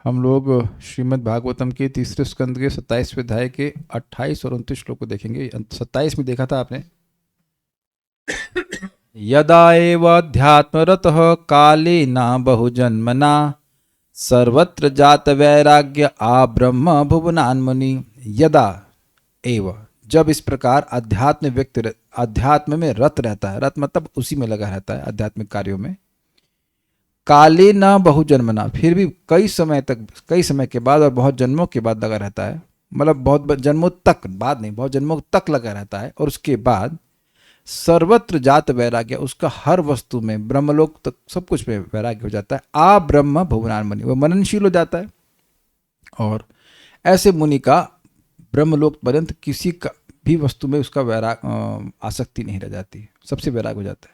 हम लोग श्रीमद् भागवतम के तीसरे स्कंद के 27वें अध्याय के 28 और 29 श्लोक को देखेंगे। 27 में देखा था आपने, यदा एव अध्यात्मरतः कालेन बहुजन्मना सर्वत्र जात वैराग्य आ ब्रह्म भुवनान्मुनि। यदा एव, जब इस प्रकार अध्यात्म व्यक्ति अध्यात्म में रत रहता है, रत मतलब उसी में लगा रहता है आध्यात्मिक कार्यों में, काले न बहुजन्मना, फिर भी कई समय के बाद और बहुत जन्मों के बाद लगा रहता है, मतलब बहुत जन्मों तक, बाद नहीं, बहुत जन्मों तक लगा रहता है। और उसके बाद सर्वत्र जात वैराग्य, उसका हर वस्तु में, ब्रह्मलोक तक सब कुछ में वैराग्य हो जाता है। आ ब्रह्म भुवनान मुनि, वह मननशील हो जाता है। और ऐसे मुनि का ब्रह्मलोक पर्यंत किसी का भी वस्तु में उसका वैराग आसक्ति नहीं रह जाती, सबसे वैराग हो जाता है।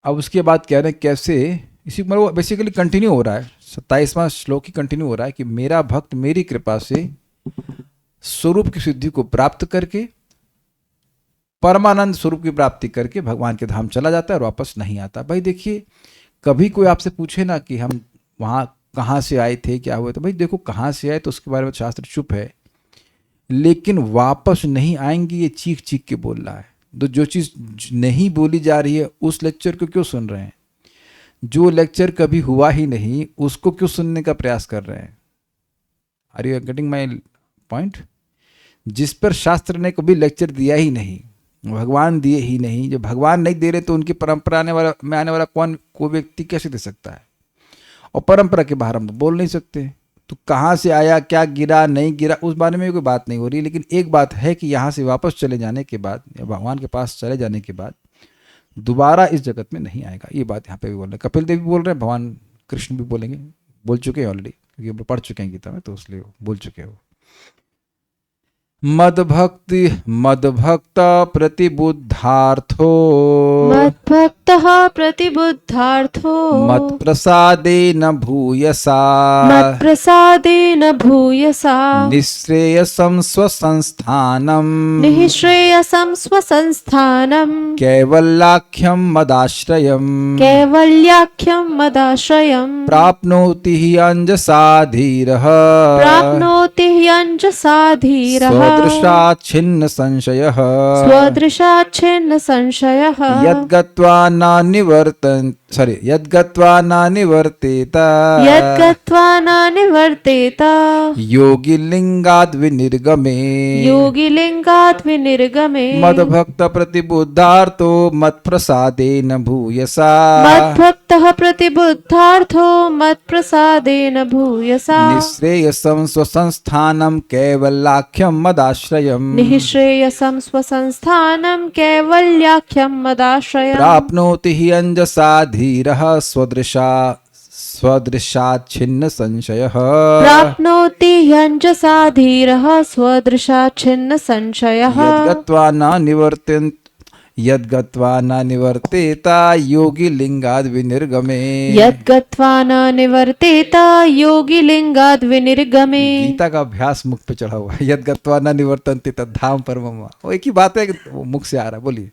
अब उसके बाद कह रहे हैं कैसे, इसी पर वो बेसिकली कंटिन्यू हो रहा है, 27वां श्लोक ही कंटिन्यू हो रहा है कि मेरा भक्त मेरी कृपा से स्वरूप की सिद्धि को प्राप्त करके, परमानंद स्वरूप की प्राप्ति करके भगवान के धाम चला जाता है और वापस नहीं आता। भाई देखिए, कभी कोई आपसे पूछे ना कि हम वहाँ कहाँ से आए थे, क्या हुआ, तो भाई देखो कहाँ से आए तो उसके बारे में शास्त्र चुप है, लेकिन वापस नहीं आएंगे ये चीख चीख के बोल रहा है। तो जो चीज़ नहीं बोली जा रही है उस लेक्चर को क्यों सुन रहे हैं? जो लेक्चर कभी हुआ ही नहीं उसको क्यों सुनने का प्रयास कर रहे हैं? Are you getting my point? जिस पर शास्त्र ने कभी लेक्चर दिया ही नहीं, भगवान दिए ही नहीं, जो भगवान नहीं दे रहे तो उनकी परंपरा में आने वाला कोई व्यक्ति कैसे दे सकता है? और परंपरा के बाहर हम बोल नहीं सकते। तो कहाँ से आया, क्या गिरा नहीं गिरा, उस बारे में कोई बात नहीं हो रही। लेकिन एक बात है कि यहाँ से वापस चले जाने के बाद, या भगवान के पास चले जाने के बाद दोबारा इस जगत में नहीं आएगा। ये बात यहाँ पे भी बोल रहे हैं, कपिल देव भी बोल रहे हैं, भगवान कृष्ण भी बोलेंगे, बोल चुके हैं ऑलरेडी, क्योंकि पढ़ चुके हैं गीता में, तो इसलिए बोल चुके हो। मद्भक्त प्रतिबुद्धार्थो, मद्भक्तः प्रतिबुद्धार्थो, मत्प्रसादेन भूयसा, मत्प्रसादेन भूयसा, निःश्रेयसं स्वसंस्थानम्, निःश्रेयसं स्वसंस्थानम्, कैवल्याख्यं मदाश्रयम्, कैवल्याख्यं मदाश्रयम्, प्राप्नोति हि अंजसा धीरः, प्राप्नोति ह्यञ्जसा धीरः, स्वदृशाच्छिन्न संशयः, स्वदृशाच्छिन्न संशयः, यद्गत्वा न निवर्तेत, यद्गत्वा न निवर्तेत, योगिलिंगाद् विनिर्गमे, योगिलिंगात् विनिर्गमे, मद्भक्त प्रतिबुद्धार्थो मत्प्रसादेन भूयसा, मद्भक्तः प्रतिबुद्धार्थो मत्प्रसादेन भूयसा, निःश्रेयसं स्वसंस्थानं कैवल्याख्यं मदाश्रयम्, निःश्रेयसं स्वसंस्थानं कैवल्याख्यं मदाश्रयम्, प्राप्नोति हि अंजसा धीरः स्वदृशाच्छिन्न संशयः, प्राप्नोति ह्यञ्जसा धीरः स्वदृशाच्छिन्न संशयः, यद्गत्वा न निवर्तेत योगिलिंगाद् विनिर्गमे, यद्गत्वा न निवर्तेत योगिलिंगाद् विनिर्गमे। गीता का अभ्यास मुख पे चढ़ा हुआ है। यद्गत्वा न निवर्तन्ते तद्धाम परमम्, वो एक ही बात है कि वो मुख से आ रहा है। बोलिए।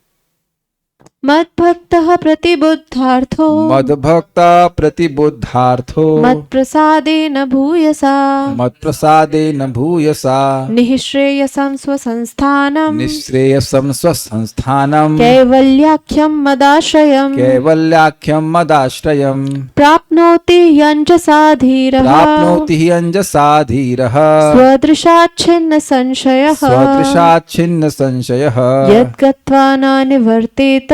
मद्भक्तः प्रतिबुद्धार्थो, मद्भक्त प्रतिबुद्धार्थो, मत्प्रसादेन भूयसा, मत्प्रसादेन भूयसा, निःश्रेयसं स्वसंस्थानम्, निःश्रेयसं स्वसंस्थानम्, कैवल्याख्यं मदाश्रयम्, कैवल्याख्यं मदाश्रयम्, प्राप्नोति ह्यञ्जसा धीरः, प्राप्नोति हि अंजसा धीरः, स्वदृशाच्छिन्न संशयः, स्वदृशाच्छिन्न संशयः, यद्गत्वा न निवर्तेत,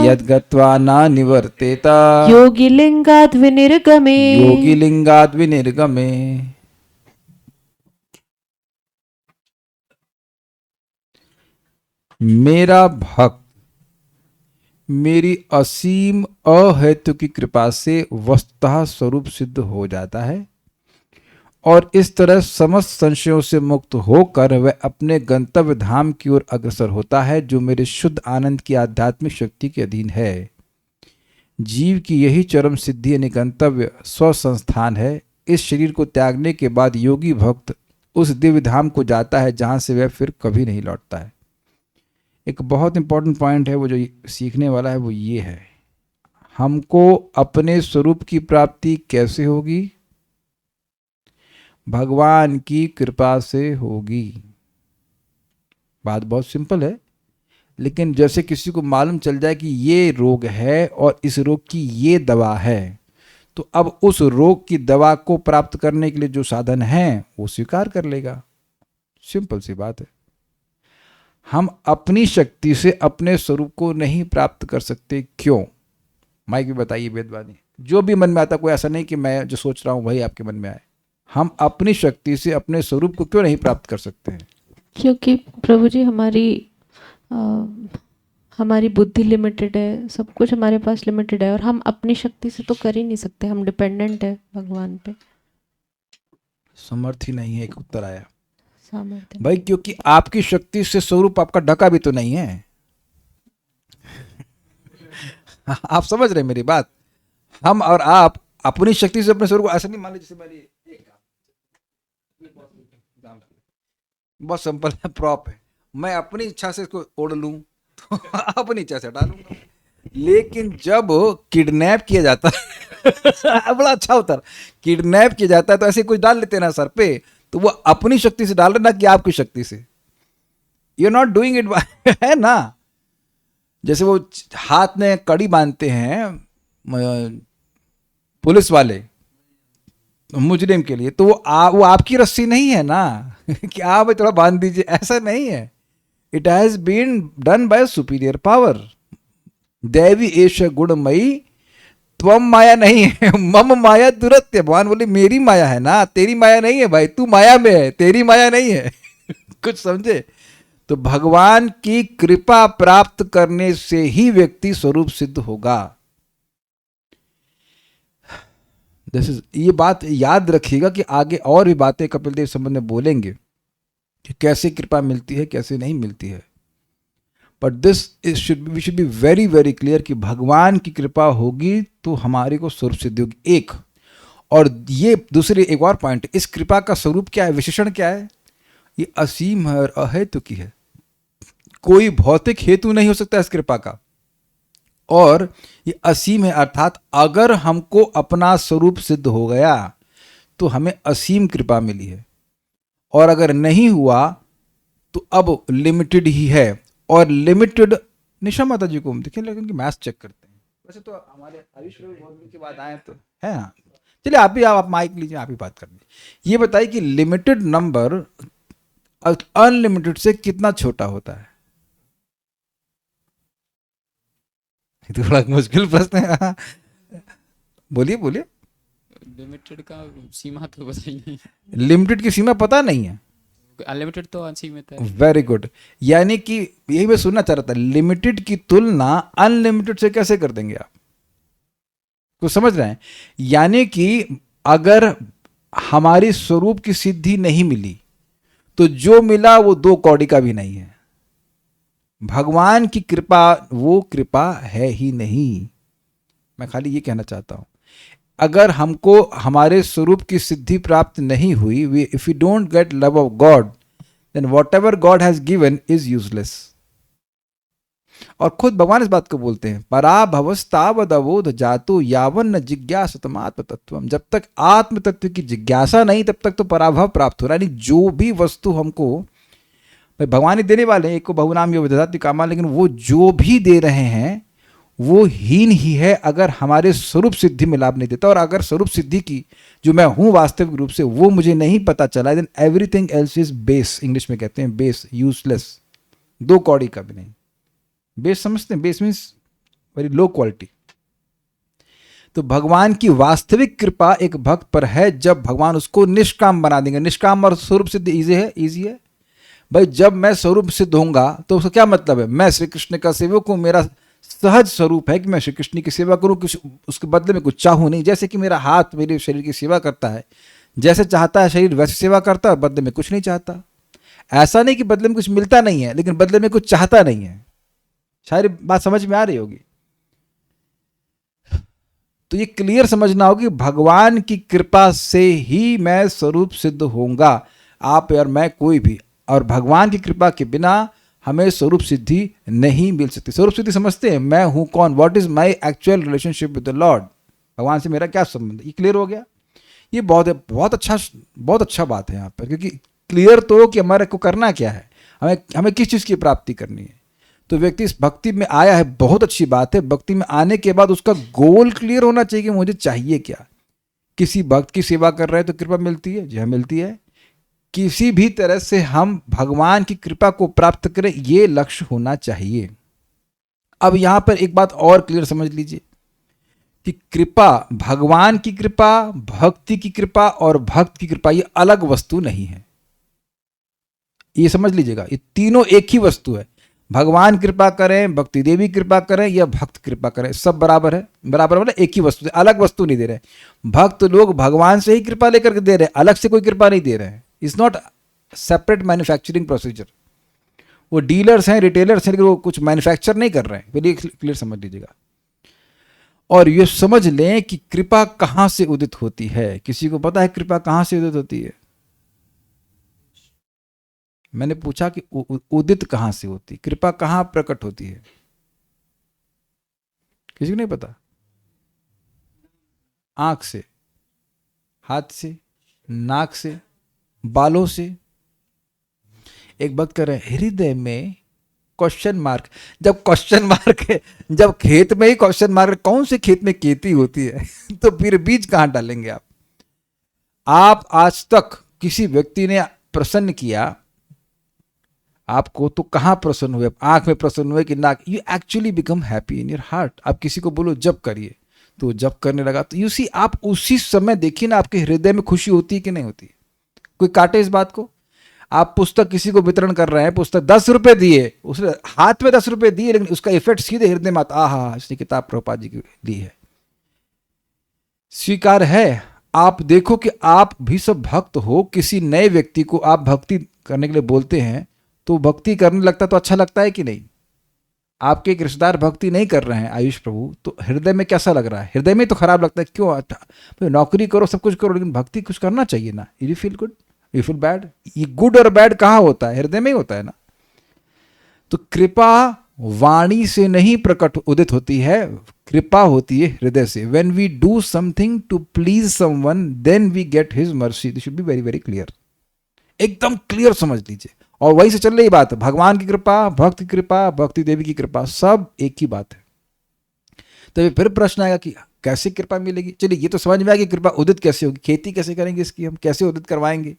यद्गत्वा न निवर्तेत, योगिलिंगाद् विनिर्गमे, योगिलिंगाद् विनिर्गमे। मेरा भक्त मेरी असीम अहेतु की कृपा से वस्तुतः स्वरूप सिद्ध हो जाता है और इस तरह समस्त संशयों से मुक्त होकर वह अपने गंतव्य धाम की ओर अग्रसर होता है, जो मेरे शुद्ध आनंद की आध्यात्मिक शक्ति के अधीन है। जीव की यही चरम सिद्धि यानी गंतव्य स्वसंस्थान है। इस शरीर को त्यागने के बाद योगी भक्त उस दिव्य धाम को जाता है जहाँ से वह फिर कभी नहीं लौटता है। एक बहुत इंपॉर्टेंट पॉइंट है वो जो सीखने वाला है, वो ये है, हमको अपने स्वरूप की प्राप्ति कैसे होगी? भगवान की कृपा से होगी। बात बहुत सिंपल है, लेकिन जैसे किसी को मालूम चल जाए कि ये रोग है और इस रोग की ये दवा है, तो अब उस रोग की दवा को प्राप्त करने के लिए जो साधन है वो स्वीकार कर लेगा। सिंपल सी बात है। हम अपनी शक्ति से अपने स्वरूप को नहीं प्राप्त कर सकते। क्यों? माइक भी बताइए वेदवाणी, जो भी मन में आता, कोई ऐसा नहीं कि मैं जो सोच रहा हूं वही आपके मन में आए। हम अपनी शक्ति से अपने स्वरूप को क्यों नहीं प्राप्त कर सकते हैं? क्योंकि प्रभु जी हमारी बुद्धि लिमिटेड है, सब कुछ हमारे पास लिमिटेड है, और हम अपनी शक्ति से तो कर ही नहीं सकते, हम डिपेंडेंट है भगवान पे। समर्थ ही नहीं है, एक उत्तर आया सामर्थ्य भाई, क्योंकि आपकी शक्ति से स्वरूप आपका ढका भी तो नहीं है। आप समझ रहे हैं मेरी बात? हम और आप अपनी शक्ति से अपने स्वरूप को, ऐसा नहीं मान लीजिए जैसे मेरी बहुत सिंपल है, प्रॉप है, मैं अपनी इच्छा से इसको ओढ़ लूं तो अपनी इच्छा से हटा लूंगा। लेकिन जब किडनैप किया जाता है बड़ा अच्छा होता है, किडनैप किया जाता है तो ऐसे कुछ डाल लेते हैं ना सर पे, तो वो अपनी शक्ति से डाल रहे ना कि आपकी शक्ति से। You are not doing it है ना। जैसे वो हाथ में कड़ी बांधते हैं पुलिस वाले मुजरिम के लिए, तो वो आपकी रस्सी नहीं है ना कि आप थोड़ा बांध दीजिए, ऐसा नहीं है। It has been done by superior power. दैवी एश गुणमयी त्वम माया नहीं है, मम माया दुरत्य। भगवान बोले मेरी माया है ना, तेरी माया नहीं है भाई, तू माया में है, तेरी माया नहीं है। कुछ समझे? तो भगवान की कृपा प्राप्त करने से ही व्यक्ति स्वरूप सिद्ध होगा। ये बात याद रखिएगा कि आगे और भी बातें कपिल देव संबंध में बोलेंगे कि कैसे कृपा मिलती है, कैसे नहीं मिलती है। But this we should be very very clear कि भगवान की कृपा होगी तो हमारे को स्वरूप सिद्धि होगी, एक। और ये दूसरी एक और पॉइंट, इस कृपा का स्वरूप क्या है, विशेषण क्या है? ये असीम है और अहेतु की है। कोई भौतिक हेतु नहीं हो सकता इस कृपा का, और ये असीम है, अर्थात अगर हमको अपना स्वरूप सिद्ध हो गया तो हमें असीम कृपा मिली है, और अगर नहीं हुआ तो अब लिमिटेड ही है। और लिमिटेड, निशा माता जी को हम देखें, लेकिन उनकी मैथ्स चेक करते हैं। वैसे तो हमारे हरीश बहुत दिन के बाद आए तो है ना। चलिए आप माइक लीजिए, आप ही बात कर लीजिए। ये बताइए कि लिमिटेड नंबर अनलिमिटेड से कितना छोटा होता है? ये तो बड़ा मुश्किल प्रश्न है। बोलिए बोलिए। लिमिटेड का सीमा तो बताइए। लिमिटेड की सीमा पता नहीं है? अनलिमिटेड तो असीमित है। Very good. यानी कि यही मैं सुनना चाह रहा था, लिमिटेड की तुलना अनलिमिटेड से कैसे कर देंगे आप? कुछ समझ रहे हैं? यानी कि अगर हमारी स्वरूप की सिद्धि नहीं मिली तो जो मिला वो 2 कौड़ी का भी नहीं है। भगवान की कृपा वो कृपा है ही नहीं। मैं खाली ये कहना चाहता हूं, अगर हमको हमारे स्वरूप की सिद्धि प्राप्त नहीं हुई, if you don't get love of God, then whatever God has given is useless. और खुद भगवान इस बात को बोलते हैं, पराभवस्तावदवोध जातो यावन न जिज्ञासतम आत्म तत्वम। जब तक आत्म तत्व की जिज्ञासा नहीं तब तक तो पराभव प्राप्त हो रहा है। यानी जो भी वस्तु हमको भगवान ही देने वाले हैं, एक को बहुनाम यो विदधाति कामा, लेकिन वो जो भी दे रहे हैं वो हीन ही है अगर हमारे स्वरूप सिद्धि में लाभ नहीं देता। और अगर स्वरूप सिद्धि की जो मैं हूं वास्तविक रूप से वो मुझे नहीं पता चला, then everything else is base. English में कहते हैं बेस, यूजलेस, 2 कौड़ी का भी नहीं। बेस समझते हैं? Base means very low quality. तो भगवान की वास्तविक कृपा एक भक्त पर है जब भगवान उसको निष्काम बना देंगे। निष्काम और स्वरूप सिद्ध इजी है भाई। जब मैं स्वरूप सिद्ध होऊंगा तो उसका क्या मतलब है? मैं श्री कृष्ण का सेवक हूं, मेरा सहज स्वरूप है कि मैं श्री कृष्ण की सेवा करूं, उसके बदले में कुछ चाहूं नहीं। जैसे कि मेरा हाथ मेरे शरीर की सेवा करता है, जैसे चाहता है शरीर वैसे सेवा करता है, और बदले में कुछ नहीं चाहता। ऐसा नहीं कि बदले में कुछ मिलता नहीं है, लेकिन बदले में कुछ चाहता नहीं है। शायद बात समझ में आ रही होगी। तो ये क्लियर समझना होगा कि भगवान की कृपा से ही मैं स्वरूप सिद्ध होऊंगा, आप और मैं, कोई भी। और भगवान की कृपा के बिना हमें स्वरूप सिद्धि नहीं मिल सकती। स्वरूप सिद्धि समझते हैं? मैं हूं कौन, what is my actual relationship with the Lord. भगवान से मेरा क्या संबंध, ये क्लियर हो गया। ये बहुत अच्छा बात है यहाँ पर, क्योंकि क्लियर तो हो कि हमारे को करना क्या है, हमें किस चीज़ की प्राप्ति करनी है। तो व्यक्ति इस भक्ति में आया है, बहुत अच्छी बात है। भक्ति में आने के बाद उसका गोल क्लियर होना चाहिए कि मुझे चाहिए क्या। किसी भक्त की सेवा कर रहे हैं तो कृपा मिलती है, जी हाँ मिलती है। किसी भी तरह से हम भगवान की कृपा को प्राप्त करें, ये लक्ष्य होना चाहिए। अब यहां पर एक बात और क्लियर समझ लीजिए कि कृपा, भगवान की कृपा, भक्ति की कृपा और भक्त की कृपा, ये अलग वस्तु नहीं है। ये समझ लीजिएगा, ये तीनों एक ही वस्तु है। भगवान कृपा करें, भक्ति देवी कृपा करें या भक्त कृपा करें, सब बराबर है। बराबर मतलब एक ही वस्तु है, अलग वस्तु नहीं दे रहे। भक्त लोग भगवान से ही कृपा लेकर के दे रहे हैं, अलग से कोई कृपा नहीं दे रहे हैं। It's not separate manufacturing procedure. वो डीलर्स हैं, रिटेलर्स हैं, लेकिन वो कुछ मैन्युफैक्चर नहीं कर रहे हैं। पहले क्लियर समझ लीजिएगा। और ये समझ लें कि कृपा कहाँ से उदित होती है। किसी को पता है कृपा कहाँ से उदित होती है? मैंने पूछा कि उदित कहाँ से होती, कृपा कहाँ प्रकट होती है? किसी को नहीं पता? आंख से, हाथ से, नाक से, बालों से। एक बात कर रहे हैं, हृदय में क्वेश्चन मार्क। जब क्वेश्चन मार्क है, जब खेत में ही क्वेश्चन मार्क, कौन से खेत में खेती होती है तो फिर बीज कहां डालेंगे आप? आप आज तक किसी व्यक्ति ने प्रसन्न किया आपको तो कहां प्रसन्न हुए? आंख में प्रसन्न हुए कि नाक? You actually become happy in your heart. आप किसी को बोलो जप करिए, तो जप करने लगा, तो यू सी, आप उसी समय देखिए ना आपके हृदय में खुशी होती है कि नहीं होती? कोई काटे इस बात को? आप पुस्तक किसी को वितरण कर रहे हैं, पुस्तक 10 रुपए दिए, उसने हाथ में 10 रुपए दिए, लेकिन उसका इफेक्ट सीधे हृदय में आता, आहा इसने किताब प्रभुपाद जी की दी है। स्वीकार है। आप देखो कि आप भी सब भक्त हो, किसी नए व्यक्ति को आप भक्ति करने के लिए बोलते हैं तो भक्ति करने लगता तो अच्छा लगता है कि नहीं? आपके एक रिश्तेदार भक्ति नहीं कर रहे हैं आयुष प्रभु, तो हृदय में कैसा लग रहा है? हृदय में तो खराब लगता है। क्यों? नौकरी करो, सब कुछ करो, लेकिन भक्ति कुछ करना चाहिए ना। You feel good, you feel bad. ये गुड और बैड कहाँ होता है? हृदय में ही होता है ना। तो कृपा वाणी से नहीं प्रकट उदित होती है, कृपा होती है हृदय से। When we do something to please someone, then we get his mercy. This should be very very clear, एकदम क्लियर समझ लीजिए। और वहीं से चल रही बात है, भगवान की कृपा, भक्त की कृपा, भक्ति देवी की कृपा, सब एक ही बात है। तो फिर प्रश्न आएगा कि कैसे कृपा मिलेगी? चलिए ये तो समझ में आया कि कृपा उदित कैसे होगी, खेती कैसे करेंगे इसकी, हम कैसे उदित करवाएंगे?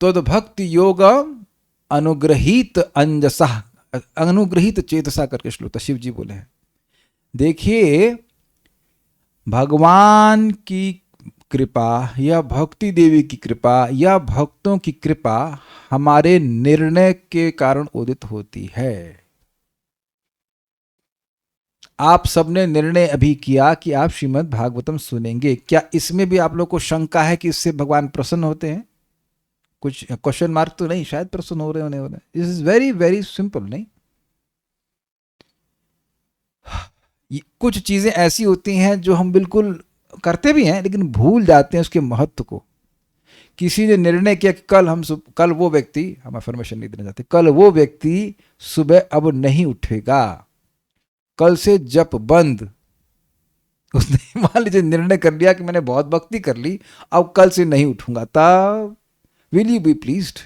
तो भक्ति योग अनुग्रहित अंजसा, अनुग्रहित चेतसा करके श्लोक शिव जी बोले हैं। देखिए, भगवान की कृपा या भक्ति देवी की कृपा या भक्तों की कृपा हमारे निर्णय के कारण उदित होती है। आप सबने निर्णय अभी किया कि आप श्रीमद् भागवतम सुनेंगे। क्या इसमें भी आप लोग को शंका है कि इससे भगवान प्रसन्न होते हैं? कुछ क्वेश्चन मार्क तो नहीं? शायद प्रसन्न हो रहे होने वाले। This is very very simple. नहीं, कुछ चीजें ऐसी होती हैं जो हम बिल्कुल करते भी हैं लेकिन भूल जाते हैं उसके महत्व को। किसी ने निर्णय किया कि कल वो व्यक्ति, हम अफर्मेशन नहीं देना चाहते, कल वो व्यक्ति सुबह अब नहीं उठेगा, कल से जप बंद। उसने मान लीजिए निर्णय कर लिया कि मैंने बहुत भक्ति कर ली, अब कल से नहीं उठूंगा, तब विल यू बी प्लीज्ड?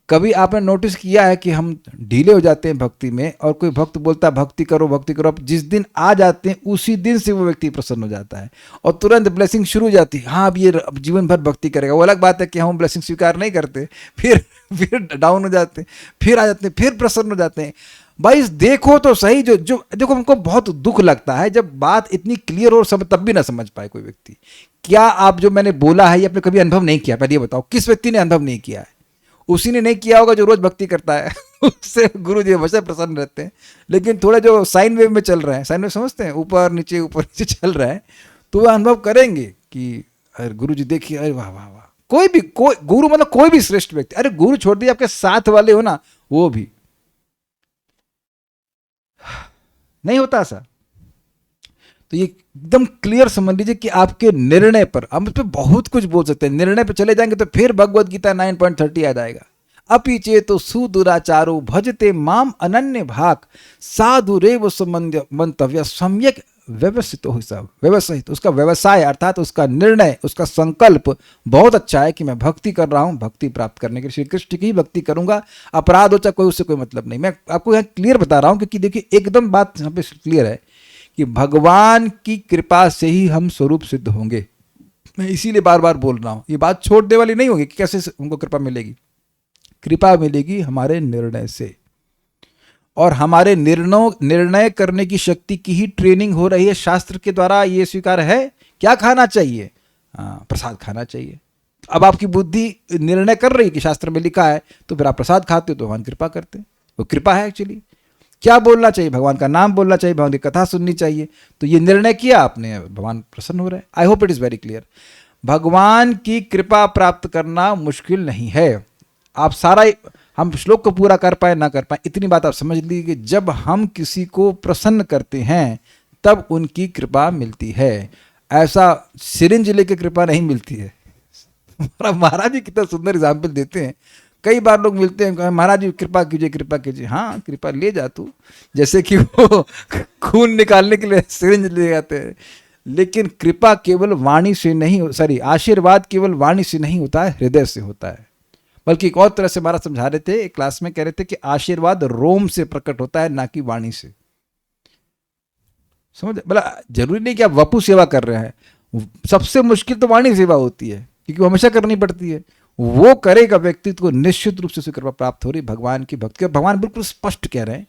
कभी आपने नोटिस किया है कि हम ढीले हो जाते हैं भक्ति में, और कोई भक्त बोलता है भक्ति करो भक्ति करो, अब जिस दिन आ जाते हैं उसी दिन से वो व्यक्ति प्रसन्न हो जाता है और तुरंत ब्लेसिंग शुरू हो जाती है। हाँ, अब ये जीवन भर भक्ति करेगा। वो अलग बात है कि हम ब्लेसिंग स्वीकार नहीं करते, फिर डाउन हो जाते हैं, फिर आ जाते हैं, फिर प्रसन्न हो जाते हैं। भाई देखो तो सही, जो देखो, हमको बहुत दुख लगता है जब बात इतनी क्लियर हो, सब तब भी ना समझ पाए कोई व्यक्ति। क्या आप जो मैंने बोला है ये आपने कभी अनुभव नहीं किया? पहले ये बताओ, किस व्यक्ति ने अनुभव नहीं किया है? उसी ने नहीं किया होगा जो रोज भक्ति करता है उससे गुरु जी हमेशा प्रसन्न रहते हैं। लेकिन थोड़ा जो साइन वेव में चल रहे हैं, साइन वेव समझते हैं, ऊपर नीचे चल रहा है, तो वह अनुभव करेंगे कि अरे गुरु जी देखिए, अरे वाह वाह वाह। कोई गुरु मतलब कोई भी श्रेष्ठ व्यक्ति, अरे गुरु छोड़ दिए, आपके साथ वाले हो ना, वो भी नहीं होता ऐसा। तो ये एकदम क्लियर समझ लीजिए कि आपके निर्णय पर, हम इस पर बहुत कुछ बोल सकते हैं, निर्णय पर चले जाएंगे तो फिर भगवद गीता 9.30 याद आएगा। अपि चेतो सुदुराचारो भजते माम अनन्य भाग साधु रेव मंतव्य सम्यक व्यवस्थित हो सब व्यवसायित, उसका व्यवसाय अर्थात उसका निर्णय, उसका संकल्प बहुत अच्छा है कि मैं भक्ति कर रहा हूं, भक्ति प्राप्त करने के लिए श्री कृष्ण की ही भक्ति करूंगा, अपराध हो चाहे कोई, उससे कोई मतलब नहीं। मैं आपको यहाँ क्लियर बता रहा हूं क्योंकि देखिए एकदम बात यहाँ पे क्लियर है कि भगवान की कृपा से ही हम स्वरूप सिद्ध होंगे। मैं इसीलिए बार बार बोल रहा हूं, ये बात छोड़ने वाली नहीं होगी कि कैसे हमको कृपा मिलेगी। कृपा मिलेगी हमारे निर्णय से, और हमारे निर्णय करने की शक्ति की ही ट्रेनिंग हो रही है शास्त्र के द्वारा। ये स्वीकार है। क्या खाना चाहिए? प्रसाद खाना चाहिए। अब आपकी बुद्धि निर्णय कर रही है कि शास्त्र में लिखा है, तो फिर आप प्रसाद खाते हो तो भगवान कृपा करते हैं। वो कृपा है एक्चुअली। क्या बोलना चाहिए? भगवान का नाम बोलना चाहिए, भगवान की कथा सुननी चाहिए। तो ये निर्णय किया आपने, भगवान प्रसन्न हो रहे हैं। I hope it is very clear. भगवान की कृपा प्राप्त करना मुश्किल नहीं है। आप सारा, हम श्लोक को पूरा कर पाए ना कर पाए, इतनी बात आप समझ लीजिए, जब हम किसी को प्रसन्न करते हैं तब उनकी कृपा मिलती है। ऐसा सिरिंज लेके कृपा नहीं मिलती है। महाराज जी कितना सुंदर एग्जाम्पल देते हैं। कई बार लोग मिलते हैं, महाराज जी कृपा कीजिए कृपा कीजिए। हाँ, कृपा ले जा तू, जैसे कि वो खून निकालने के लिए सिरिंज ले जाते हैं। लेकिन कृपा केवल वाणी से नहीं, सॉरी, आशीर्वाद केवल वाणी से नहीं होता है, हृदय से होता है। बल्कि एक और तरह से महाराज समझा रहे थे, एक क्लास में कह रहे थे कि आशीर्वाद रोम से प्रकट होता है, ना कि वाणी से। समझ, मतलब जरूरी नहीं कि आप वपु सेवा कर रहे हैं। सबसे मुश्किल तो वाणी सेवा होती है, क्योंकि वो हमेशा करनी पड़ती है। वो करेगा व्यक्तित्व को निश्चित रूप से उसे कृपा प्राप्त हो रही भगवान की भक्ति। भगवान बिल्कुल स्पष्ट कह रहे हैं,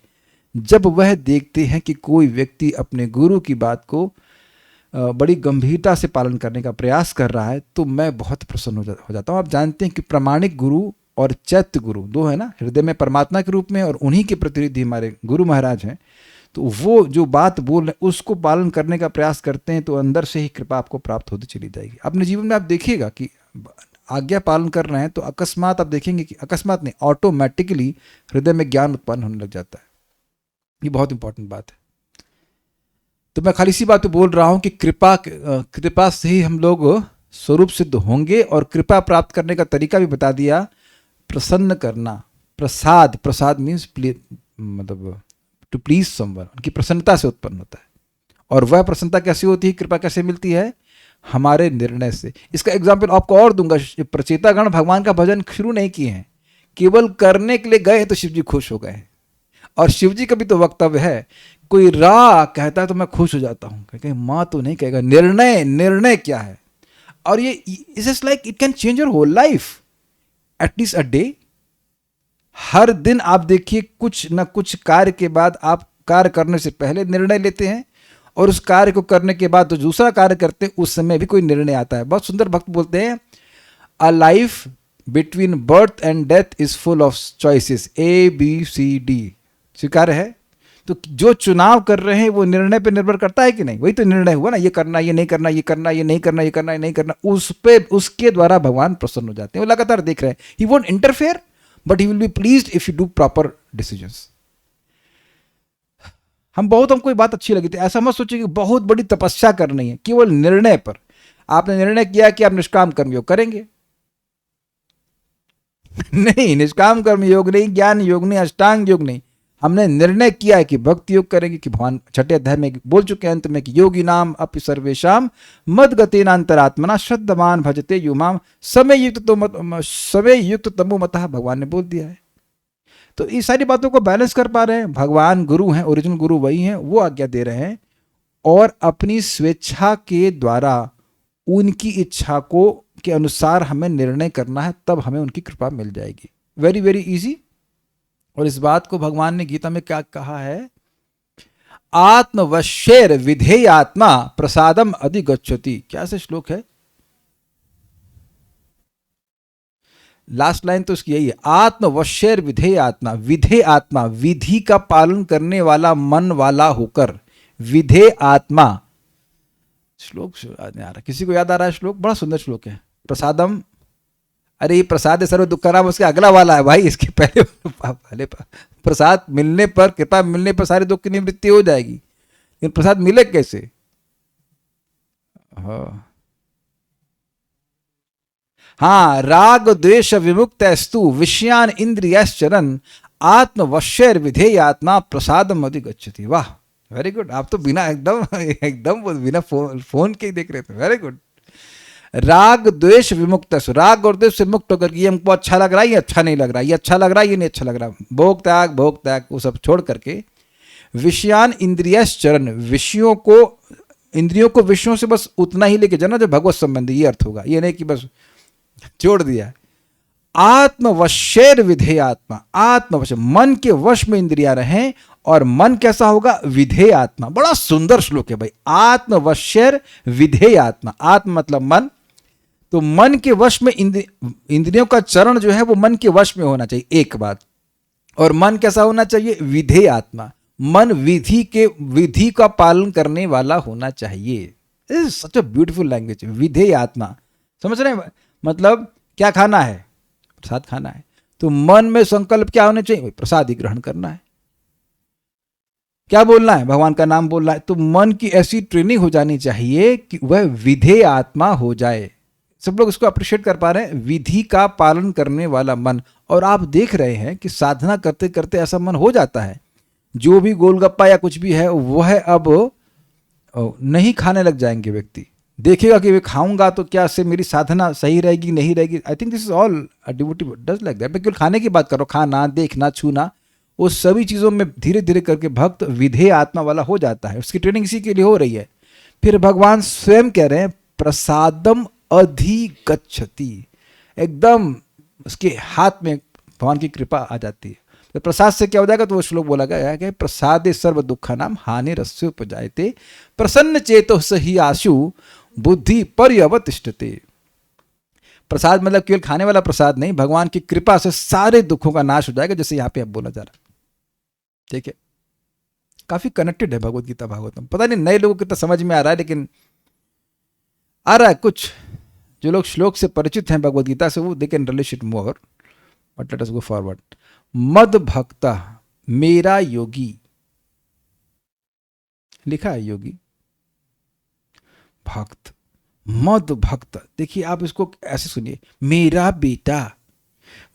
जब वह देखते हैं कि कोई व्यक्ति अपने गुरु की बात को बड़ी गंभीरता से पालन करने का प्रयास कर रहा है, तो मैं बहुत प्रसन्न हो जाता हूँ। आप जानते हैं कि प्रामाणिक गुरु और चैत्य गुरु दो है ना, हृदय में परमात्मा के रूप में, और उन्हीं के प्रतिनिधि हमारे गुरु महाराज हैं। तो वो जो बात बोल रहे हैं उसको पालन करने का प्रयास करते हैं, तो अंदर से ही कृपा आपको प्राप्त होती चली जाएगी। अपने जीवन में आप देखिएगा कि आज्ञा पालन कर रहे हैं तो अकस्मात आप देखेंगे कि, अकस्मात नहीं, ऑटोमेटिकली हृदय में ज्ञान उत्पन्न होने लग जाता है। ये बहुत इंपॉर्टेंट बात है। तो मैं खाली इसी बात पे बोल रहा हूं कि कृपा से ही हम लोग स्वरूप सिद्ध होंगे, और कृपा प्राप्त करने का तरीका भी बता दिया। प्रसन्न करना, प्रसाद मीन्स मतलब टू प्लीज समवन, उनकी प्रसन्नता से उत्पन्न होता है। और वह प्रसन्नता कैसे होती है, कृपा कैसे मिलती है? हमारे निर्णय से। इसका एग्जाम्पल आपको और दूंगा। प्रचेतागण भगवान का भजन शुरू नहीं किए हैं, केवल करने के लिए गए तो शिव जी खुश हो गए हैं। और शिव जी का भी तो वक्तव्य है, कोई रा कहता है तो मैं खुश हो जाता हूं, कहीं माँ तो नहीं कहेगा। निर्णय क्या है? और ये it's like it can change your whole life, at least a day. हर दिन आप देखिए, कुछ ना कुछ कार्य के बाद आप कार्य करने से पहले निर्णय लेते हैं, और उस कार्य को करने के बाद जो दूसरा कार्य करते हैं उस समय भी कोई निर्णय आता है। बहुत सुंदर भक्त बोलते हैं, a life between birth and death is full of choices, ABCD। स्वीकार है? तो जो चुनाव कर रहे हैं वो निर्णय पे निर्भर करता है कि नहीं? वही तो निर्णय हुआ ना, ये करना, ये नहीं करना, ये करना, ये नहीं करना, ये करना, ये नहीं करना। उस पे, उसके द्वारा भगवान प्रसन्न हो जाते हैं। वो लगातार देख रहे हैं। He won't interfere, but he will be pleased if you do proper decisions. हमको ये बात अच्छी लगी थी। ऐसा मत सोचिए कि बहुत बड़ी तपस्या करनी है। केवल निर्णय पर, आपने निर्णय किया कि आप निष्काम कर्म योग करेंगे। नहीं, निष्काम कर्म योग नहीं, ज्ञान योग नहीं, अष्टांग योग नहीं। हमने निर्णय किया है कि भक्ति योग करेंगे, कि भगवान 6ठे अध्याय में बोल चुके हैं अंत में कि योगी नाम अपि सर्वेशाम मद गतेनांतरात्मना श्रद्धमान भजते युमाम समय युक्त तमो मतः, भगवान ने बोल दिया है। तो इस सारी बातों को बैलेंस कर पा रहे हैं। भगवान गुरु हैं, ओरिजिनल गुरु वही हैं, वो आज्ञा दे रहे हैं, और अपनी स्वेच्छा के द्वारा उनकी इच्छा को के अनुसार हमें निर्णय करना है, तब हमें उनकी कृपा मिल जाएगी। Very very easy. और इस बात को भगवान ने गीता में क्या कहा है? आत्मवश्येर विधेय आत्मा प्रसादम अधिगच्छति। क्या से श्लोक है? लास्ट लाइन तो उसकी यही है, आत्मवश्येर विधेय आत्मा। विधेय आत्मा, विधि का पालन करने वाला मन वाला होकर, विधेय आत्मा। श्लोक याद नहीं आ रहा, किसी को याद आ रहा है श्लोक? बड़ा सुंदर श्लोक है, प्रसादम। अरे ये प्रसाद सर्व दुखराम, उसके अगला वाला है भाई, इसके पहले प्रसाद मिलने पर, कृपा मिलने पर सारे दुख की निवृत्ति हो जाएगी। लेकिन प्रसाद मिले कैसे? हाँ, राग द्वेष विमुक्तस्तु विषयान इंद्रियश्चरन् आत्मवश्यैर विधेय आत्मा प्रसादम अधिगच्छति। वाह, वेरी गुड, आप तो बिना एकदम एकदम बिना फोन के ही देख रहे थे, वेरी गुड। राग द्वेष विमुक्त, राग और द्वेष से मुक्त होकर ये हमको अच्छा लग रहा है, ये अच्छा नहीं लग रहा, ये अच्छा लग रहा है, ये नहीं अच्छा लग रहा, भोग त्याग वो सब छोड़ करके विषयान इंद्रियश्चरण, विषयों को, इंद्रियों को विषयों से बस उतना ही लेके जाना जो भगवत संबंधी, ये अर्थ होगा, ये नहीं कि बस छोड़ दिया। आत्मवशेर विधेय आत्मा, आत्मवश, मन के वश में इंद्रियां रहें, और मन कैसा होगा, विधेय आत्मा। बड़ा सुंदर श्लोक है भाई, आत्मवशेर विधेय आत्मा, आत्म मतलब मन, तो मन के वश में इंद्रियों का चरण जो है वो मन के वश में होना चाहिए, एक बात। और मन कैसा होना चाहिए, विधेय आत्मा, मन विधि का पालन करने वाला होना चाहिए। सच अ ब्यूटीफुल लैंग्वेज, विधेय आत्मा, समझ रहे हैं? मतलब क्या खाना है, प्रसाद खाना है, तो मन में संकल्प क्या होने चाहिए, प्रसाद ही ग्रहण करना है। क्या बोलना है, भगवान का नाम बोलना है, तो मन की ऐसी ट्रेनिंग हो जानी चाहिए कि वह विधेय आत्मा हो जाए। सब लोग इसको अप्रिशिएट कर पा रहे हैं, विधि का पालन करने वाला मन। और आप देख रहे हैं कि साधना करते करते ऐसा मन हो जाता है, जो भी गोलगप्पा या कुछ भी है वह अब नहीं खाने लग जाएंगे। व्यक्ति देखेगा कि मैं खाऊंगा तो क्या से मेरी साधना सही रहेगी नहीं रहेगी। I think this is all devotee does like that. केवल खाने की बात करो, खाना, देखना, छूना, वो सभी चीज़ों में धीरे धीरे करके भक्त विधेय आत्मा वाला हो जाता है। उसकी ट्रेनिंग इसी के लिए हो रही है। फिर भगवान स्वयं कह रहे हैं प्रसादम अधिगच्छति, एकदम उसके हाथ में भगवान की कृपा आ जाती है। तो प्रसाद से क्या हो जाएगा, तो वो श्लोक बोला गया है कि प्रसादे सर्व दुखा नाम हानि रस्य उपजायते प्रसन्न चेतो सही आशु बुद्धि पर्यवतिष्ठते। प्रसाद मतलब केवल खाने वाला प्रसाद नहीं, भगवान की कृपा से सारे दुखों का नाश हो जाएगा, जैसे यहाँ पे अब बोला जा रहा है। ठीक है, काफी कनेक्टेड है भगवत गीता भागवतम। पता नहीं नए लोगों को कितना समझ में आ रहा है, लेकिन आ रहा है। कुछ जो लोग श्लोक से परिचित हैं भगवत गीता से, वो they can relate it more, but let us go forward. मद भक्ता, मेरा योगी, लिखा है योगी, भक्त, मद भक्त। देखिए आप इसको ऐसे सुनिए, मेरा बेटा,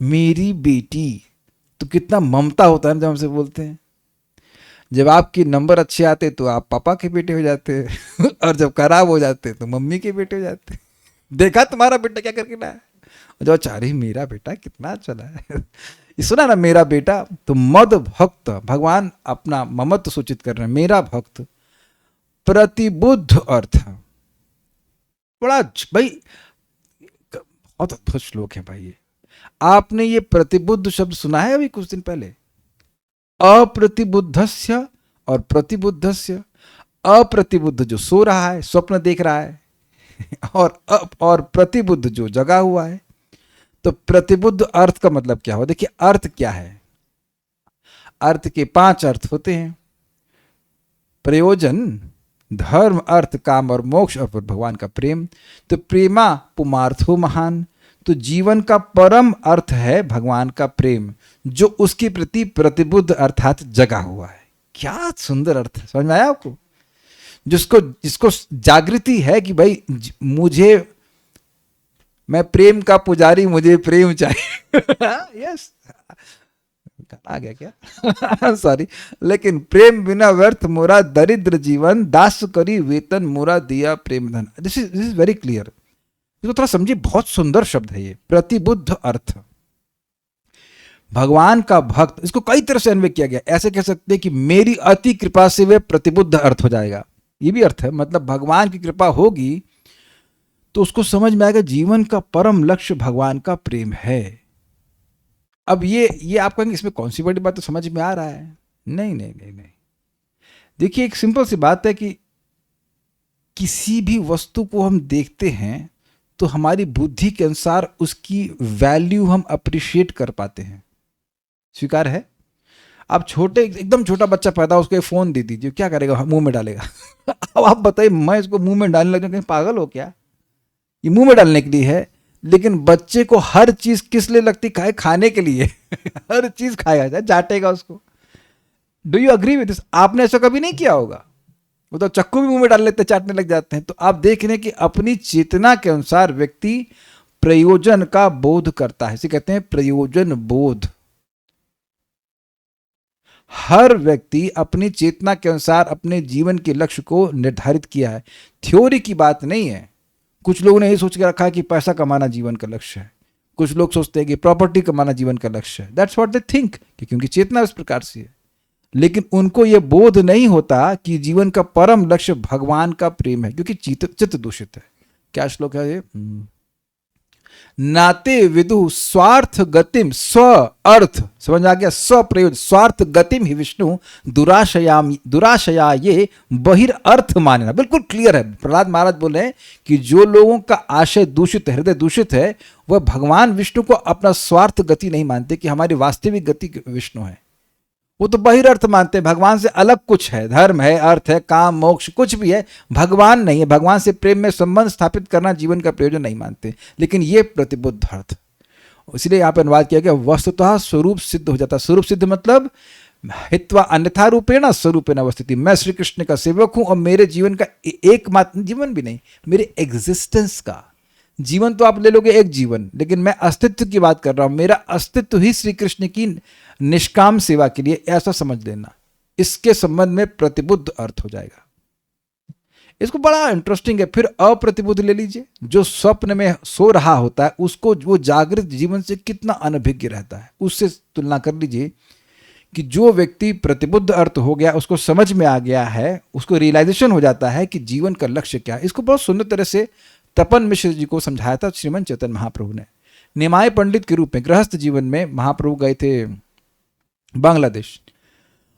मेरी बेटी, तो कितना ममता होता है जब हमसे बोलते हैं। जब आपके नंबर अच्छे आते तो आप पापा के बेटे हो जाते हैं और जब खराब हो जाते तो मम्मी के बेटे हो जाते हैं। देखा तुम्हारा बेटा क्या करके लाया, जो अच्छा, अरे मेरा बेटा कितना चला है ये सुना ना, मेरा बेटा। तो मद भक्त, भगवान अपना ममत्व सूचित कर रहे हैं, मेरा भक्त। प्रतिबुद्ध अर्थ, बड़ा भाई बहुत अद्भुत श्लोक है भाई ये। आपने ये प्रतिबुद्ध शब्द सुना है अभी कुछ दिन पहले? अप्रतिबुद्धस्य और प्रतिबुद्धस्य। अप्रतिबुद्ध जो सो रहा है, स्वप्न देख रहा है, और प्रतिबुद्ध जो जगा हुआ है। तो प्रतिबुद्ध अर्थ का मतलब क्या हो, देखिए अर्थ क्या है। अर्थ के 5 अर्थ होते हैं, प्रयोजन, धर्म, अर्थ, काम और मोक्ष, और भगवान का प्रेम। तो प्रेमा पुमार्थो महान, तो जीवन का परम अर्थ है भगवान का प्रेम, जो उसके प्रति प्रतिबुद्ध अर्थात जगा हुआ है। क्या सुंदर अर्थ है, समझ में आया आपको? जिसको जागृति है कि भाई मुझे, मैं प्रेम का पुजारी, मुझे प्रेम चाहिए यस आ गया क्या सॉरी। लेकिन प्रेम बिना व्यर्थ मोरा दरिद्र जीवन, दास करी वेतन मोरा दिया प्रेम धन। This is very clear. इसको थोड़ा समझिए, बहुत सुंदर शब्द है ये, प्रतिबुद्ध अर्थ। भगवान का भक्त, इसको कई तरह से अन्वय किया गया। ऐसे कह सकते हैं कि मेरी अति कृपा से वे प्रतिबुद्ध अर्थ हो जाएगा, ये भी अर्थ है। मतलब भगवान की कृपा होगी तो उसको समझ में आएगा जीवन का परम लक्ष्य भगवान का प्रेम है। अब ये आप कहेंगे इसमें कौन सी बड़ी बात, तो समझ में आ रहा है? नहीं नहीं नहीं नहीं। देखिए एक सिंपल सी बात है कि किसी भी वस्तु को हम देखते हैं तो हमारी बुद्धि के अनुसार उसकी वैल्यू हम अप्रिशिएट कर पाते हैं। स्वीकार है? आप एकदम छोटा बच्चा पैदा, उसको फोन दे दीजिए, क्या करेगा? मुंह में डालेगा अब आप बताइए, मैं इसको मुंह में डालने लगा, कहीं पागल हो क्या? ये मुंह में डालने के लिए है। लेकिन बच्चे को हर चीज किस लिए लगती है? खाने के लिए हर चीज खाएगा, चाटेगा उसको। Do you agree with this? आपने ऐसा कभी नहीं किया होगा? वो तो चक्कू भी मुंह में डाल लेते, चाटने लग जाते हैं। तो आप देख रहे हैं कि अपनी चेतना के अनुसार व्यक्ति प्रयोजन का बोध करता है, इसे कहते हैं प्रयोजन बोध। हर व्यक्ति अपनी चेतना के अनुसार अपने जीवन के लक्ष्य को निर्धारित किया है, थ्योरी की बात नहीं है। कुछ लोगों ने यही सोच के रखा है कि पैसा कमाना जीवन का लक्ष्य है, कुछ लोग सोचते हैं कि प्रॉपर्टी कमाना जीवन का लक्ष्य है। दैट्स व्हाट दे थिंक, क्योंकि चेतना इस प्रकार से है। लेकिन उनको यह बोध नहीं होता कि जीवन का परम लक्ष्य भगवान का प्रेम है, क्योंकि चित्त दूषित है। क्या श्लोक है ये? नाते विदु स्वार्थ गतिम स्व अर्थ, समझ आ गया? स्व प्रयोजन स्वार्थ गतिम ही विष्णु दुराशया ये बहिर्थ मानना। बिल्कुल क्लियर है। प्रहलाद महाराज बोल रहे हैं कि जो लोगों का आशय दूषित है, हृदय दूषित है, वह भगवान विष्णु को अपना स्वार्थ गति नहीं मानते कि हमारी वास्तविक गति विष्णु है। वो तो बहिर्थ मानते हैं, भगवान से अलग कुछ है, धर्म है, अर्थ है, काम, मोक्ष कुछ भी है, भगवान नहीं है। भगवान से प्रेम में संबंध स्थापित करना जीवन का प्रयोजन नहीं मानते। लेकिन ये प्रतिबुद्ध अर्थ, इसलिए यहाँ पर अनुवाद किया गया वस्तुतः स्वरूप सिद्ध हो जाता है। स्वरूप सिद्ध मतलब हित्वा अन्यथा रूपेण स्वरूपेण अवस्थिति। मैं श्री कृष्ण का सेवक हूं और मेरे जीवन का एकमात्र जीवन भी नहीं, मेरे एग्जिस्टेंस का जीवन तो आप ले लोगे एक जीवन, लेकिन मैं अस्तित्व की बात कर रहा हूं। मेरा अस्तित्व ही श्री कृष्ण की निष्काम सेवा के लिए, ऐसा समझ लेना। इसके संबंध में प्रतिबुद्ध अर्थ हो जाएगा। इसको बड़ा इंटरेस्टिंग है। फिर अप्रतिबुद्ध ले लीजिए, जो स्वप्न में सो रहा होता है, उसको वो जागृत जीवन से कितना अनभिज्ञ रहता है। उससे तुलना कर लीजिए कि जो व्यक्ति प्रतिबुद्ध अर्थ हो गया, उसको समझ में आ गया है, उसको रियलाइजेशन हो जाता है कि जीवन का लक्ष्य क्या है। इसको बहुत सुंदर तरह से तपन मिश्र जी को समझाया था श्रीमंत चैतन्य महाप्रभु ने। निमाय पंडित के रूप में गृहस्थ जीवन में महाप्रभु गए थे बांग्लादेश,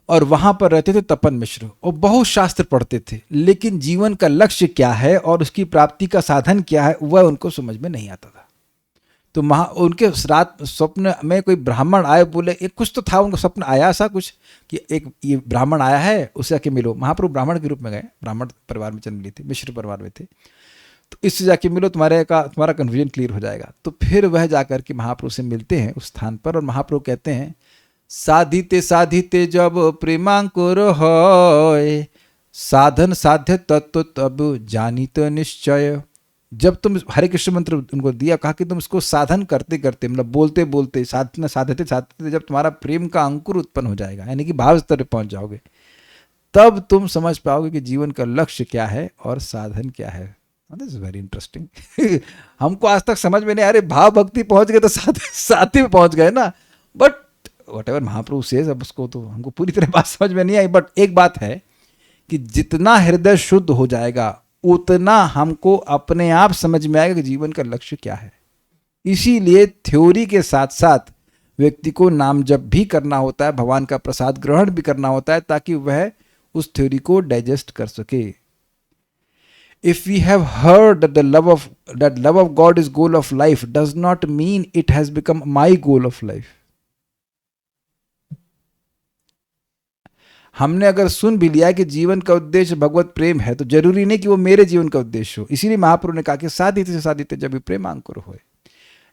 और वहां पर रहते थे तपन मिश्र, और बहुत शास्त्र पढ़ते थे, लेकिन जीवन का लक्ष्य क्या है और उसकी प्राप्ति का साधन क्या है वह उनको समझ में नहीं आता था। तो उनके रात स्वप्न में कोई ब्राह्मण आए, बोले एक कुछ तो था, उनका स्वप्न आया ऐसा कुछ कि एक ये ब्राह्मण आया है, उससे आके मिलो। महाप्रभु ब्राह्मण के रूप में गए, ब्राह्मण परिवार में जन्म लिए थे, मिश्र परिवार में थे, तो इससे जाके मिलो, तुम्हारा कन्फ्यूजन क्लियर हो जाएगा। तो फिर वह जाकर के महाप्रभु से मिलते हैं उस स्थान पर, और महाप्रभु कहते हैं साधिते साधिते जब प्रेमांकुर होय, साधन साध्य तत्व तब जानित निश्चय। जब तुम हरे कृष्ण मंत्र उनको दिया, कहा कि तुम इसको साधन करते करते, मतलब बोलते बोलते, साधना साधते साधते जब तुम्हारा प्रेम का अंकुर उत्पन्न हो जाएगा, यानी कि भाव स्तर पर पहुंच जाओगे, तब तुम समझ पाओगे कि जीवन का लक्ष्य क्या है और साधन क्या है। This is very interesting. हमको आज तक समझ में नहीं, अरे भाव भक्ति पहुंच गए तो साथी में पहुंच गए ना, बट वट एवर महाप्रभु से, अब उसको तो हमको पूरी तरह बात समझ में नहीं आई। बट एक बात है कि जितना हृदय शुद्ध हो जाएगा, उतना हमको अपने आप समझ में आएगा कि जीवन का लक्ष्य क्या है। इसीलिए थ्योरी के साथ साथ व्यक्ति को नाम जप भी करना होता है, भगवान का प्रसाद ग्रहण भी करना होता है, ताकि वह उस थ्योरी को डाइजेस्ट कर सके। If we have heard that love of God is goal of life, does not mean it has become my goal of life. हमने अगर सुन भी लिया कि जीवन का उद्देश्य भगवत प्रेम है, तो जरूरी नहीं कि वो मेरे जीवन का उद्देश्य हो। इसीलिए महाप्रभु ने कहा कि साधिते से साधिते जब भी प्रेम अंकुर होए,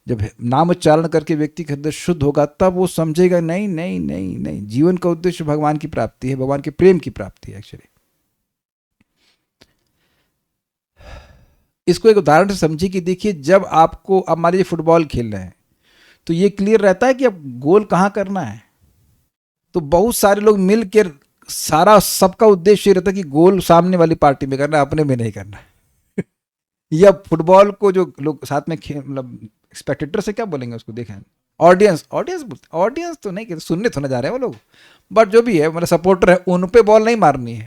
जब नाम उच्चारण करके व्यक्ति का हृदय शुद्ध होगा, तब वो समझेगा नहीं नहीं नहीं नहीं, जीवन का उद्देश्य भगवान की प्राप्ति है, भगवान के प्रेम की प्राप्ति है। एक्चुअली इसको एक उदाहरण से समझिए कि देखिए, जब आपको, अब मान लीजिए फुटबॉल खेल रहे हैं, तो ये क्लियर रहता है कि अब गोल कहाँ करना है। तो बहुत सारे लोग मिल के सबका उद्देश्य ये रहता है कि गोल सामने वाली पार्टी में करना है, अपने में नहीं करना है। या फुटबॉल को जो लोग साथ में मतलब स्पेक्टेटर से क्या बोलेंगे उसको, देखें ऑडियंस बोलते, ऑडियंस तो नहीं, सुनने तो ना जा रहे हैं वो लोग, बट जो भी है मतलब सपोर्टर है, उन पे बॉल नहीं मारनी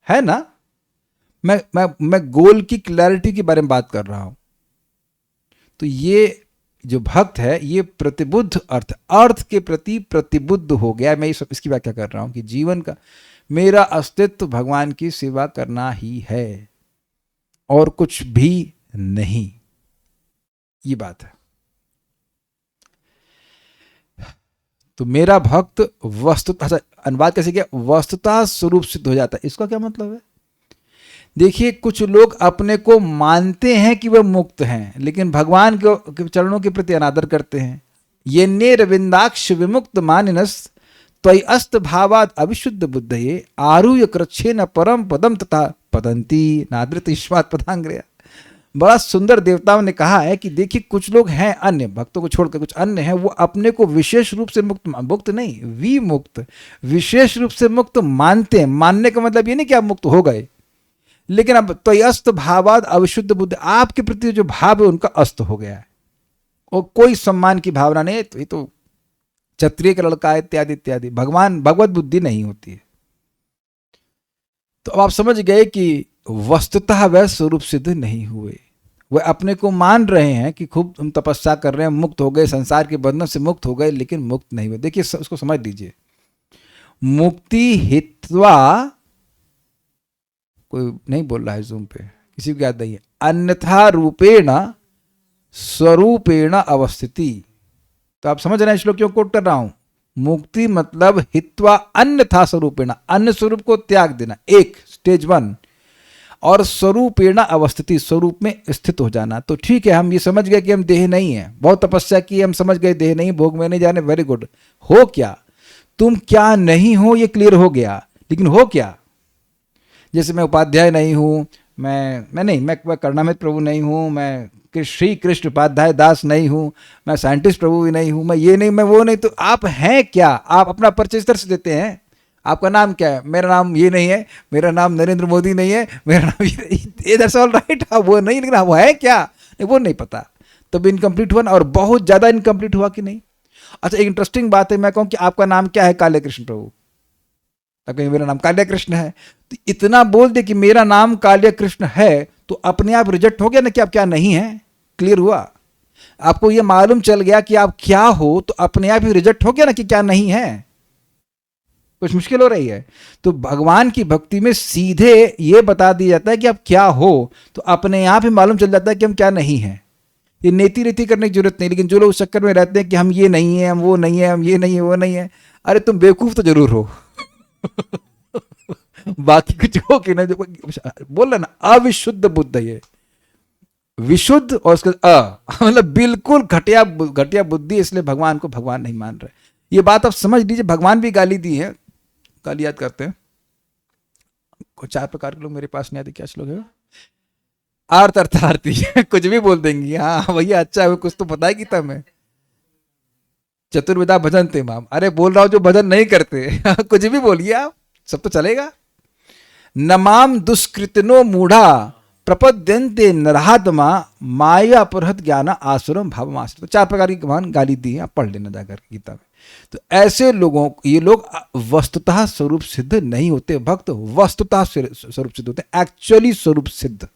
है ना। मैं गोल की क्लैरिटी के बारे में बात कर रहा हूं। तो ये जो भक्त है, ये प्रतिबुद्ध अर्थ के प्रति प्रतिबुद्ध हो गया। मैं इसकी व्याख्या कर रहा हूं कि जीवन का मेरा अस्तित्व भगवान की सेवा करना ही है और कुछ भी नहीं, ये बात है। तो मेरा भक्त वस्तुतः, अनुवाद कैसे किया, वस्तुतः स्वरूप सिद्ध हो जाता है। इसका क्या मतलब है? देखिए, कुछ लोग अपने को मानते हैं कि वह मुक्त हैं, लेकिन भगवान के चरणों के प्रति अनादर करते हैं। ये ने रविंदाक्ष विमुक्त मानिनस त्वयि अस्त भावाद अविशुद्ध बुद्धये आरूह्य कृच्छेन परम पदम तथा पदंती नादृत ईश्वात पदांग्रया। बड़ा सुंदर देवताओं ने कहा है कि देखिए कुछ लोग हैं अन्य भक्तों को छोड़कर कुछ अन्य हैं, वो अपने को विशेष रूप से मुक्त नहीं विमुक्त विशेष रूप से मुक्त मानते हैं। मानने का मतलब ये नहीं कि आप मुक्त हो गए, लेकिन अब तो अस्त भावाद अविशुद्ध बुद्धि, आपके प्रति जो भाव है उनका अस्त हो गया है और कोई सम्मान की भावना नहीं है। तो ये तो क्षत्रिय का लड़का है इत्यादि इत्यादि, भगवत बुद्धि नहीं होती है। तो अब आप समझ गए कि वस्तुतः वह स्वरूप सिद्ध नहीं हुए, वह अपने को मान रहे हैं कि खूब हम तपस्या कर रहे हैं, मुक्त हो गए, संसार के बंधन से मुक्त हो गए, लेकिन मुक्त नहीं हुए। देखिए उसको समझ लीजिए, मुक्ति हित्वा, कोई नहीं बोल रहा है जूम पे, किसी को याद नहीं है, अन्यथा रूपेण स्वरूपेण अवस्थिति। तो आप समझ रहे हैं श्लोक क्यों कोट कर रहा हूं। मुक्ति मतलब हित्वा अन्यथा स्वरूपेण, अन्य स्वरूप को त्याग देना, एक स्टेज 1, और स्वरूपेण अवस्थिति, स्वरूप में स्थित हो जाना। तो ठीक है, हम ये समझ गए कि हम देह नहीं है, बहुत तपस्या की, हम समझ गए देह नहीं, भोग में नहीं जाने, वेरी गुड। हो क्या, तुम क्या नहीं हो ये क्लियर हो गया, लेकिन हो क्या। जैसे मैं उपाध्याय नहीं हूं, मैं करुणामृत प्रभु नहीं हूं, मैं श्री कृष्ण उपाध्याय दास नहीं हूं, मैं साइंटिस्ट प्रभु भी नहीं हूं, मैं ये नहीं, मैं वो नहीं, तो आप हैं क्या। आप अपना परिचय इस तरह से देते हैं, आपका नाम क्या है, मेरा नाम ये नहीं है, मेरा नाम नरेंद्र मोदी नहीं है, मेरा नाम ये, दैट्स ऑल राइट, वो नहीं, लेकिन वो है क्या वो नहीं पता, तब इनकम्प्लीट हुआ ना, और बहुत ज़्यादा इनकम्प्लीट हुआ कि नहीं। अच्छा, एक इंटरेस्टिंग बात है, मैं कहूँ कि आपका नाम क्या है, काले कृष्ण प्रभु, तब कहेंगे मेरा नाम काले कृष्ण है, तो इतना बोल दे कि मेरा नाम काले कृष्ण है, तो अपने आप रिजेक्ट हो गया ना कि आप क्या नहीं है। क्लियर हुआ, आपको ये मालूम चल गया कि आप क्या हो, तो अपने आप ही रिजेक्ट हो गया ना कि क्या नहीं है। कुछ मुश्किल हो रही है, तो भगवान की भक्ति में सीधे ये बता दिया जाता है कि आप क्या हो, तो अपने आप ही मालूम चल जाता है कि हम क्या नहीं हैं। ये नेति रेती करने की जरूरत नहीं, लेकिन जो लोग उस चक्कर में रहते हैं कि हम ये नहीं है, हम वो नहीं है, हम ये नहीं है, वो नहीं है, अरे तुम बेवकूफ तो जरूर हो। बाकी कुछ हो कि नहीं, बोल रहे ना अविशुद्ध बुद्ध, ये विशुद्ध और उसके मतलब बिल्कुल घटिया बुद्धि, इसलिए भगवान को भगवान नहीं मान रहे। ये बात आप समझ लीजिए, भगवान भी गाली दी है, गाली याद करते हैं। 4 प्रकार के लोग मेरे पास नहीं आते, क्या श्लोक है, आर्त अर्थार्थी, कुछ भी बोल देंगी, हाँ भैया अच्छा है, कुछ तो पता है कि तब है चतुर्विधा भजन थे माम, अरे बोल रहा हूं जो भजन नहीं करते, कुछ भी बोलिए आप, सब तो चलेगा। नमाम दुष्कृतनो मूढ़ा प्रपद्यन्ते नरहात्मा माया अपहृत ज्ञान आसुरम भाव आश्रित। 4 प्रकार की भगवान गाली दी है, आप पढ़ लेना जाकर गीता में। तो ऐसे लोगों, ये लोग वस्तुतः स्वरूप सिद्ध नहीं होते, भक्त वस्तुतः स्वरूप सिद्ध होते हैं, एक्चुअली स्वरूप सिद्ध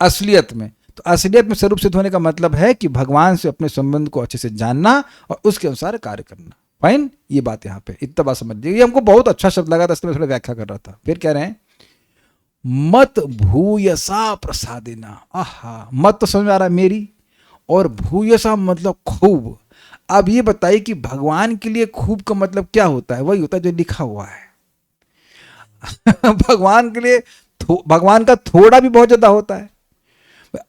असलियत में। तो असलियत में स्वरूप सिद्ध होने का मतलब है कि भगवान से अपने संबंध को अच्छे से जानना और उसके अनुसार कार्य करना। फाइन, ये बात यहाँ पे इतना बात समझ लीजिए। ये हमको बहुत अच्छा शब्द लगा था, इसलिए मैं थोड़ा व्याख्या कर रहा था। फिर कह रहे हैं मत भूयसा प्रसादेना, आहा, मत तो समझ आ रहा है मेरी, और भूयसा मतलब खूब। अब ये बताइए कि भगवान के लिए खूब का मतलब क्या होता है, वही होता है जो लिखा हुआ है। भगवान के लिए भगवान का थोड़ा भी बहुत ज्यादा होता है,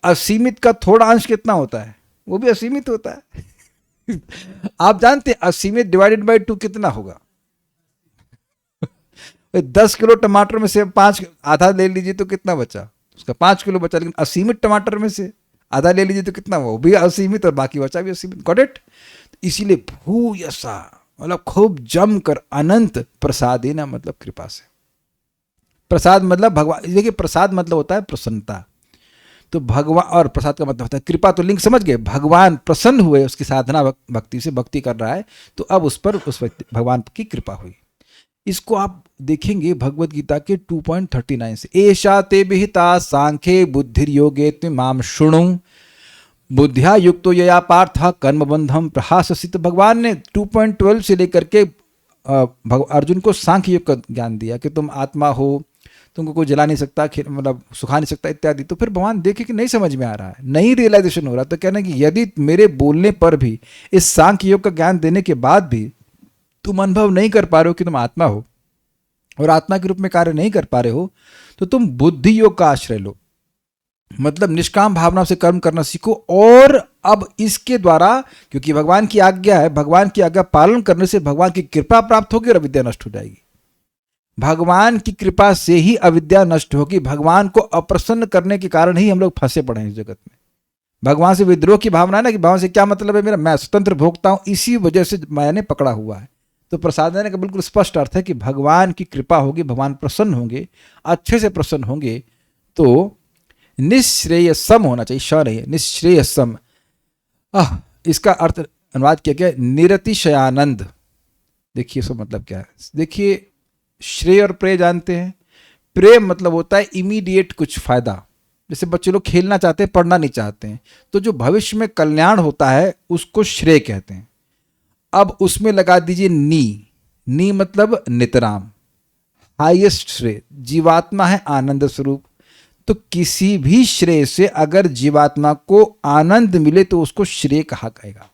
असीमित का थोड़ा अंश कितना होता है, वो भी असीमित होता है। आप जानते हैं असीमित डिवाइडेड बाय 2 कितना होगा। 10 किलो टमाटर में से 5 आधा ले लीजिए तो कितना बचा, उसका 5 किलो बचा, लेकिन असीमित टमाटर में से आधा ले लीजिए तो कितना, वो भी असीमित और बाकी बचा भी असीमित। Got it. इसीलिए भूयसा मतलब खूब जमकर, अनंत प्रसादेना मतलब कृपा से। प्रसाद मतलब भगवान, देखिए प्रसाद मतलब होता है प्रसन्नता, तो भगवान, और प्रसाद का मतलब होता है कृपा। तो लिंक समझ गए, भगवान प्रसन्न हुए, उसकी साधना भक्ति से, भक्ति कर रहा है, तो अब उस पर उस व्यक्ति भगवान की कृपा हुई। इसको आप देखेंगे भगवत गीता के 2.39 से, एषा ते विहिता सांख्ये बुद्धिर्योगे माम शृणु बुद्धिया युक्तो यया पार्थ कर्मबंधम प्रहाससित। भगवान ने 2.12 से लेकर के अर्जुन को सांख्य योग का ज्ञान दिया कि तुम आत्मा हो, तुमको कोई जला नहीं सकता, मतलब सुखा नहीं सकता इत्यादि। तो फिर भगवान देखे कि नहीं समझ में आ रहा है, नहीं रियलाइजेशन हो रहा, तो कहना कि यदि मेरे बोलने पर भी, इस सांख्य योग का ज्ञान देने के बाद भी तुम अनुभव नहीं कर पा रहे हो कि तुम आत्मा हो और आत्मा के रूप में कार्य नहीं कर पा रहे हो, तो तुम बुद्धि योग का आश्रय लो, मतलब निष्काम भावना से कर्म करना सीखो। और अब इसके द्वारा, क्योंकि भगवान की आज्ञा है, भगवान की आज्ञा पालन करने से भगवान की कृपा प्राप्त होगी और अविद्या नष्ट हो जाएगी। भगवान की कृपा से ही अविद्या नष्ट होगी। भगवान को अप्रसन्न करने के कारण ही हम लोग फंसे पड़े हैं इस जगत में। भगवान से विद्रोह की भावना है ना, कि भगवान से क्या मतलब है मेरा, मैं स्वतंत्र भोगता हूं, इसी वजह से मैंने पकड़ा हुआ है। तो प्रसाद देने का बिल्कुल स्पष्ट अर्थ है कि भगवान की कृपा होगी, भगवान प्रसन्न होंगे, अच्छे से प्रसन्न होंगे, तो निश्रेयसम होना चाहिए, श नहीं है, निश्रेयसम। इसका अर्थ अनुवाद किया गया निरतिशयानंद। देखिए इसका मतलब क्या है, देखिए श्रेय और प्रेय जानते हैं। प्रेम मतलब होता है इमीडिएट कुछ फायदा, जैसे बच्चे लोग खेलना चाहते हैं, पढ़ना नहीं चाहते हैं, तो जो भविष्य में कल्याण होता है उसको श्रेय कहते हैं। अब उसमें लगा दीजिए नी मतलब नितराम, हाईएस्ट श्रेय। जीवात्मा है आनंद स्वरूप, तो किसी भी श्रेय से अगर जीवात्मा को आनंद मिले तो उसको श्रेय कहा गएगा।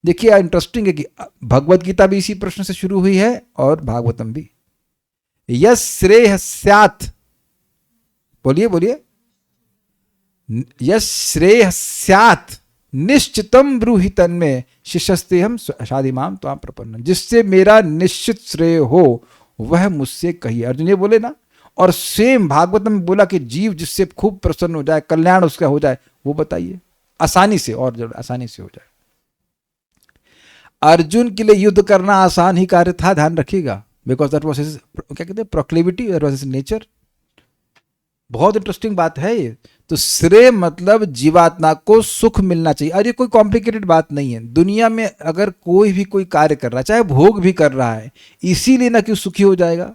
देखिए इंटरेस्टिंग है कि भगवत गीता भी इसी प्रश्न से शुरू हुई है और भागवतम भी। यस श्रेय स्यात्, बोलिए बोलिए, यस श्रेय स्यात् निश्चितम ब्रूहि तन्मे शिष्यस्ते हम शादिमाम त्वां प्रपन्न। जिससे मेरा निश्चित श्रेय हो वह मुझसे कहिए। अर्जुन ये बोले ना, और सेम भागवत में बोला कि जीव जिससे खूब प्रसन्न हो जाए, कल्याण उसका हो जाए, वो बताइए आसानी से, और जरूर आसानी से हो जाए। अर्जुन के लिए युद्ध करना आसान ही कार्य था, ध्यान रखिएगा, बिकॉज दैट वाज हिज, क्या कहते हैं, proclivity, that was his nature. बहुत इंटरेस्टिंग बात है ये। तो श्रेय मतलब जीवात्मा को सुख मिलना चाहिए। अरे कोई कॉम्प्लिकेटेड बात नहीं है। दुनिया में अगर कोई भी कोई कार्य कर रहा है, चाहे भोग भी कर रहा है, इसीलिए ना कि सुखी हो जाएगा।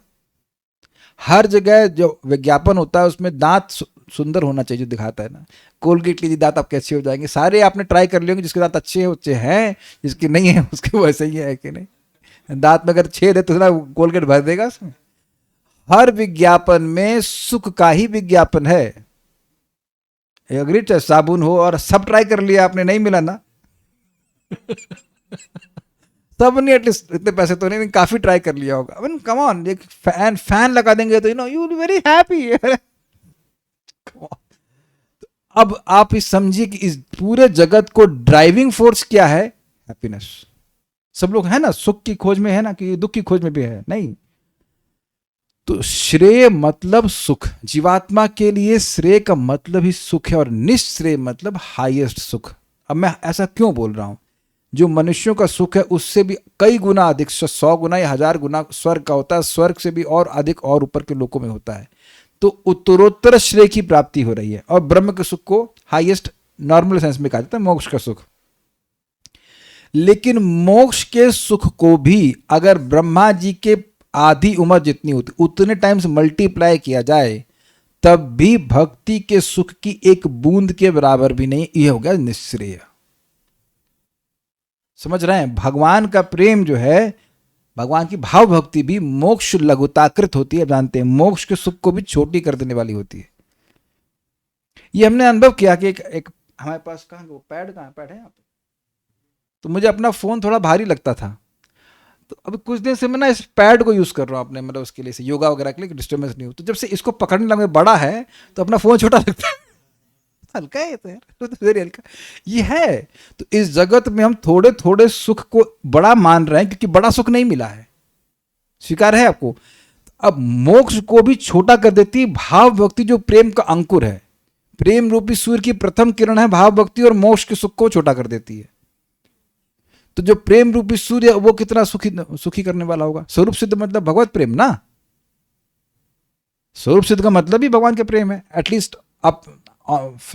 हर जगह जो विज्ञापन होता है उसमें दांत सुंदर होना चाहिए, जो दिखाता है ना, कोलगेट लीजिए दांत आपके अच्छे हो जाएंगे। सारे आपने ट्राई कर लिए होंगे, जिसके दांत अच्छे हैं, जिसके नहीं है उसके वैसे ही है कि नहीं। दांत में अगर छेद है तो ना कोलगेट भर देगा उसमें। हर विज्ञापन में सुख का ही विज्ञापन है। एग्री, चाहे साबुन हो, और सब ट्राई कर लिया आपने, नहीं मिला ना सब नहीं, एटलीस्ट इतने पैसे तो नहीं, काफी ट्राई कर लिया होगा। आई मीन कम ऑन, एक फैन लगा देंगे तो you will be very happy. अब आप इस समझिए कि इस पूरे जगत को ड्राइविंग फोर्स क्या है, हैप्पीनेस। सब लोग है ना सुख की खोज में, है ना कि दुख की खोज में भी है, नहीं। तो श्रेय मतलब सुख, जीवात्मा के लिए श्रेय का मतलब ही सुख है, और निश्रेय मतलब हाईएस्ट सुख। अब मैं ऐसा क्यों बोल रहा हूं, जो मनुष्यों का सुख है उससे भी कई गुना अधिक, 100 गुना या 1000 गुना स्वर्ग का होता है, स्वर्ग से भी और अधिक और ऊपर के लोकों में होता है। तो उत्तरोत्तर श्रेय की प्राप्ति हो रही है, और ब्रह्म के सुख को हाईएस्ट नॉर्मल सेंस में कहा जाता है मोक्ष का सुख। लेकिन मोक्ष के सुख को भी अगर ब्रह्मा जी के आधी उम्र जितनी होती उतने टाइम्स मल्टीप्लाई किया जाए, तब भी भक्ति के सुख की एक बूंद के बराबर भी नहीं। यह हो गया निश्रेय। समझ रहे हैं, भगवान का प्रेम जो है, भगवान की भाव भक्ति भी मोक्ष लघुताकृत होती है। जानते हैं मोक्ष के सुख को भी छोटी कर देने वाली होती है। ये हमने अनुभव किया कि एक हमारे पास कहाँ वो पैड है यहाँ पे, तो मुझे अपना फोन थोड़ा भारी लगता था, तो अभी कुछ दिन से मैं ना इस पैड को यूज कर रहा हूँ अपने, मतलब उसके लिए, योगा वगैरह के लिए, डिस्टर्बेंस नहीं हो। तो जब से इसको पकड़ने लगा, बड़ा है तो अपना फोन छोटा लगता है। हल्का है तो यार, तो वेरी हल्का ये है। तो इस जगत में हम थोड़े थोड़े सुख को बड़ा मान रहे हैं, क्योंकि बड़ा सुख नहीं मिला है, स्वीकार है आपको। अब मोक्ष को भी छोटा कर देती है भाव भक्ति, जो प्रेम का अंकुर है, प्रेम रूपी सूर्य की प्रथम किरण है भाव भक्ति, और मोक्ष के सुख को छोटा कर देती है। तो जो प्रेम रूपी सूर्य वो कितना सुखी करने वाला होगा। स्वरूप सिद्ध मतलब भगवत प्रेम ना, स्वरूप सिद्ध का मतलब ही भगवान के प्रेम है। एटलीस्ट आप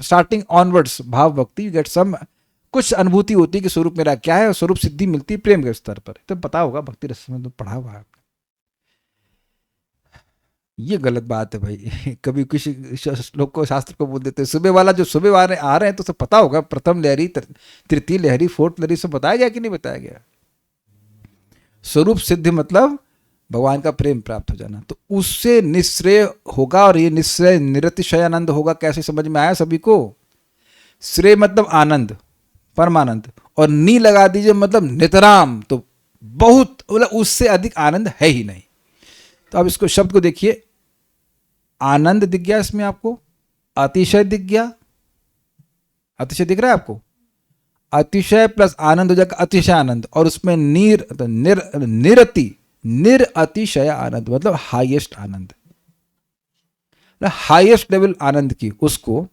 स्टार्टिंग ऑनवर्ड्स भाव भक्ति यू गेट सम, कुछ अनुभूति होती है कि स्वरूप मेरा क्या है, और स्वरूप सिद्धि मिलती है प्रेम के स्तर पर। तो पता होगा भक्ति रस में तो पढ़ा हुआ है। ये गलत बात है भाई। कभी किसी लोग को शास्त्र को बोल देते हैं, सुबह वाला जो सुबह वाले आ रहे हैं तो सब पता होगा, प्रथम लहरी, तृतीय लहरी, फोर्थ लहरी, सब बताया गया कि नहीं बताया गया। स्वरूप सिद्धि मतलब भगवान का प्रेम प्राप्त हो जाना, तो उससे निश्रेय होगा, और ये निश्रेय निरतिशयानंद होगा। कैसे समझ में आया सभी को? श्रेय मतलब आनंद, परमानंद, और नी लगा दीजिए मतलब नितराम, तो बहुत, मतलब उससे अधिक आनंद है ही नहीं। तो अब इसको शब्द को देखिए, आनंद दिख गया इसमें आपको, अतिशय दिख गया, अतिशय दिख रहा है आपको, अतिशय प्लस आनंद हो जाएगा अतिशय आनंद, और उसमें निरति निरअतिशय आनंद मतलब हाईएस्ट आनंद, हाईएस्ट लेवल आनंद की, उसको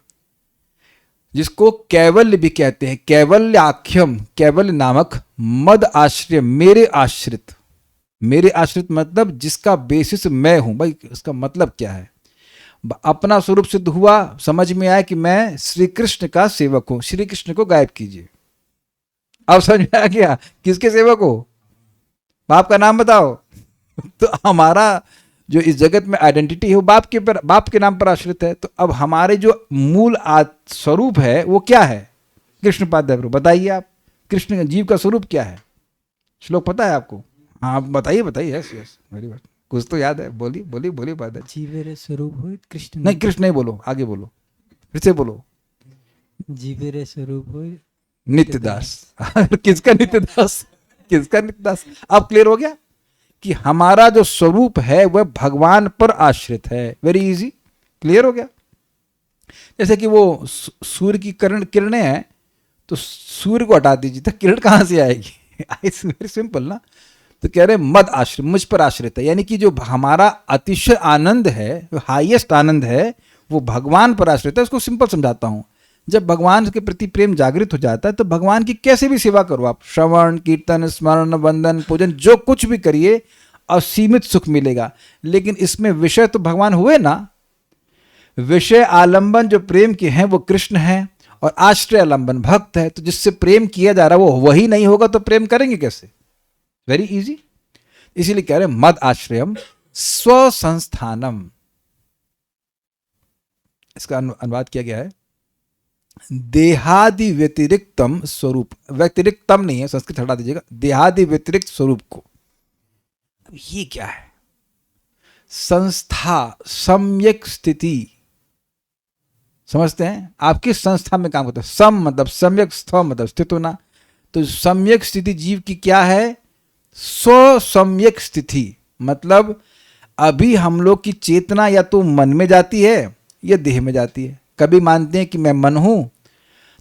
जिसको कैवल्य भी कहते हैं, कैवल्याख्यम, कैवल्य नामक मद आश्रय, मेरे आश्रित, मेरे आश्रित मतलब जिसका बेसिस मैं हूं। भाई इसका मतलब क्या है? अपना स्वरूप सिद्ध हुआ, समझ में आया कि मैं श्री कृष्ण का सेवक हूं, श्री कृष्ण को गायब कीजिए। अब समझ में आ गया किसके सेवक हो? बाप का नाम बताओ। तो हमारा जो इस जगत में आइडेंटिटी है वो बाप के नाम पर आश्रित है। तो अब हमारे जो मूल स्वरूप है वो क्या है? कृष्ण पाद बताइए आप, कृष्ण जीव का स्वरूप क्या है? श्लोक पता है आपको? हाँ बताइए बताइए। यस यस वेरी गुड, कुछ तो याद है। बोलिए बोलिए बोलिए पाद। जीवेरे स्वरूप हो कृष्ण, नहीं कृष्ण नहीं बोलो, आगे बोलो, फिर से बोलो। जीवेरे स्वरूप हो नित्यदास। किसका नित्यदास? किसका नित्यदास? अब क्लियर हो गया कि हमारा जो स्वरूप है वह भगवान पर आश्रित है। वेरी इजी, क्लियर हो गया। जैसे कि वो सूर्य की किरणें हैं, तो सूर्य को हटा दीजिए तो किरण कहां से आएगी? वेरी सिंपल ना। तो कह रहे मद आश्रित, मुझ पर आश्रित है, यानी कि जो हमारा अतिशय आनंद है, जो हाईएस्ट आनंद है, वो भगवान पर आश्रित है। उसको सिंपल समझाता हूं। जब भगवान के प्रति प्रेम जागृत हो जाता है तो भगवान की कैसे भी सेवा करो आप, श्रवण कीर्तन स्मरण वंदन पूजन जो कुछ भी करिए, असीमित सुख मिलेगा। लेकिन इसमें विषय तो भगवान हुए ना, विषय आलंबन जो प्रेम के हैं वो कृष्ण है, और आश्रय आलंबन भक्त है। तो जिससे प्रेम किया जा रहा है वो वही नहीं होगा तो प्रेम करेंगे कैसे? Very easy. इसीलिए कह रहे मद आश्रयम स्वसंस्थानम, इसका अनुवाद किया गया है देहादि व्यतिरिक्तम स्वरूप। व्यतिरिक्तम नहीं है, संस्कृत हटा दीजिएगा, देहादि व्यतिरिक्त स्वरूप को। अब ये क्या है? संस्था, सम्यक स्थिति। समझते हैं? आप किस संस्था में काम करते हैं? सम मतलब सम्यक, स्थ मतलब स्थित होना। तो सम्यक स्थिति जीव की क्या है? स्वसम्यक स्थिति। मतलब अभी हम लोग की चेतना या तो मन में जाती है या देह में जाती है। कभी मानते हैं कि मैं मन हूं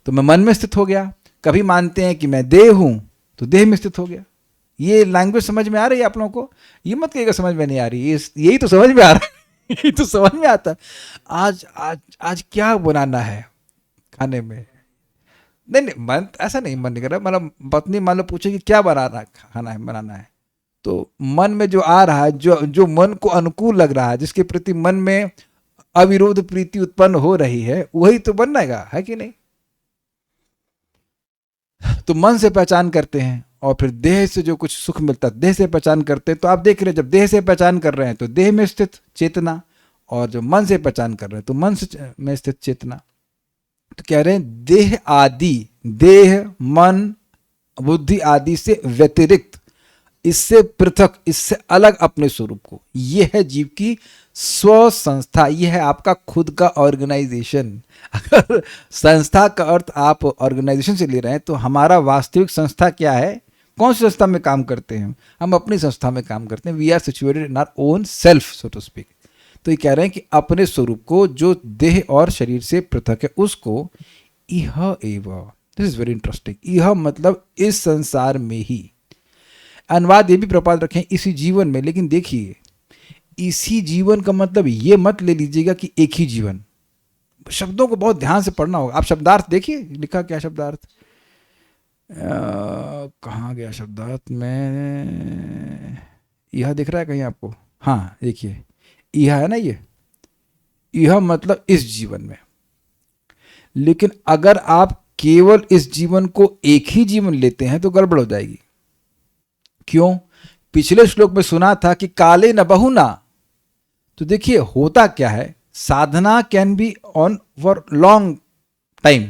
तो मैं मन में स्थित हो गया, कभी मानते हैं कि मैं देह हूं तो देह में स्थित हो गया। ये लैंग्वेज समझ में आ रही है आप लोगों को? ये मत कहिएगा समझ में नहीं आ रही, यही तो समझ में आ रहा है। यही तो समझ में आता है। आज आज आज क्या बनाना है खाने में? नहीं नहीं, मन ऐसा नहीं, मन नहीं कर रहा। मतलब पत्नी मान लो पूछे कि क्या बनाना खाना है, बनाना है, तो मन में जो आ रहा है, जो मन को अनुकूल लग रहा है, जिसके प्रति मन में अविरोध प्रीति उत्पन्न हो रही है, वही तो बनेगा, है कि नहीं? तो मन से पहचान करते हैं, और फिर देह से जो कुछ सुख मिलता है देह से पहचान करते हैं। तो आप देख रहे हैं, जब देह से पहचान कर रहे हैं तो देह में स्थित चेतना, और जब मन से पहचान कर रहे हैं तो मन से में स्थित चेतना। तो कह रहे हैं देह आदि, देह मन बुद्धि आदि से व्यतिरिक्त, इससे पृथक, इससे अलग अपने स्वरूप को, यह है जीव की स्व संस्था। यह है आपका खुद का ऑर्गेनाइजेशन। अगर संस्था का अर्थ आप ऑर्गेनाइजेशन से ले रहे हैं तो हमारा वास्तविक संस्था क्या है? कौन सी संस्था में काम करते हैं? हम अपनी संस्था में काम करते हैं। We are situated in our own self, so to speak. तो ये कह रहे हैं कि अपने स्वरूप को, जो देह और शरीर से पृथक है, उसको इह एव, दिस इज वेरी इंटरेस्टिंग, इह मतलब इस संसार में ही। अनुवाद ये भी प्रपात रखें इसी जीवन में। लेकिन देखिए, इसी जीवन का मतलब ये मत ले लीजिएगा कि एक ही जीवन। शब्दों को बहुत ध्यान से पढ़ना होगा। आप शब्दार्थ देखिए, लिखा क्या शब्दार्थ, कहाँ गया शब्दार्थ में? यह दिख रहा है कहीं आपको? हाँ देखिए, यह है ना, यह मतलब इस जीवन में। लेकिन अगर आप केवल इस जीवन को एक ही जीवन लेते हैं तो गड़बड़ हो जाएगी। क्यों? पिछले श्लोक में सुना था कि काले न बहुना। तो देखिए होता क्या है, sadhana can be on for long time,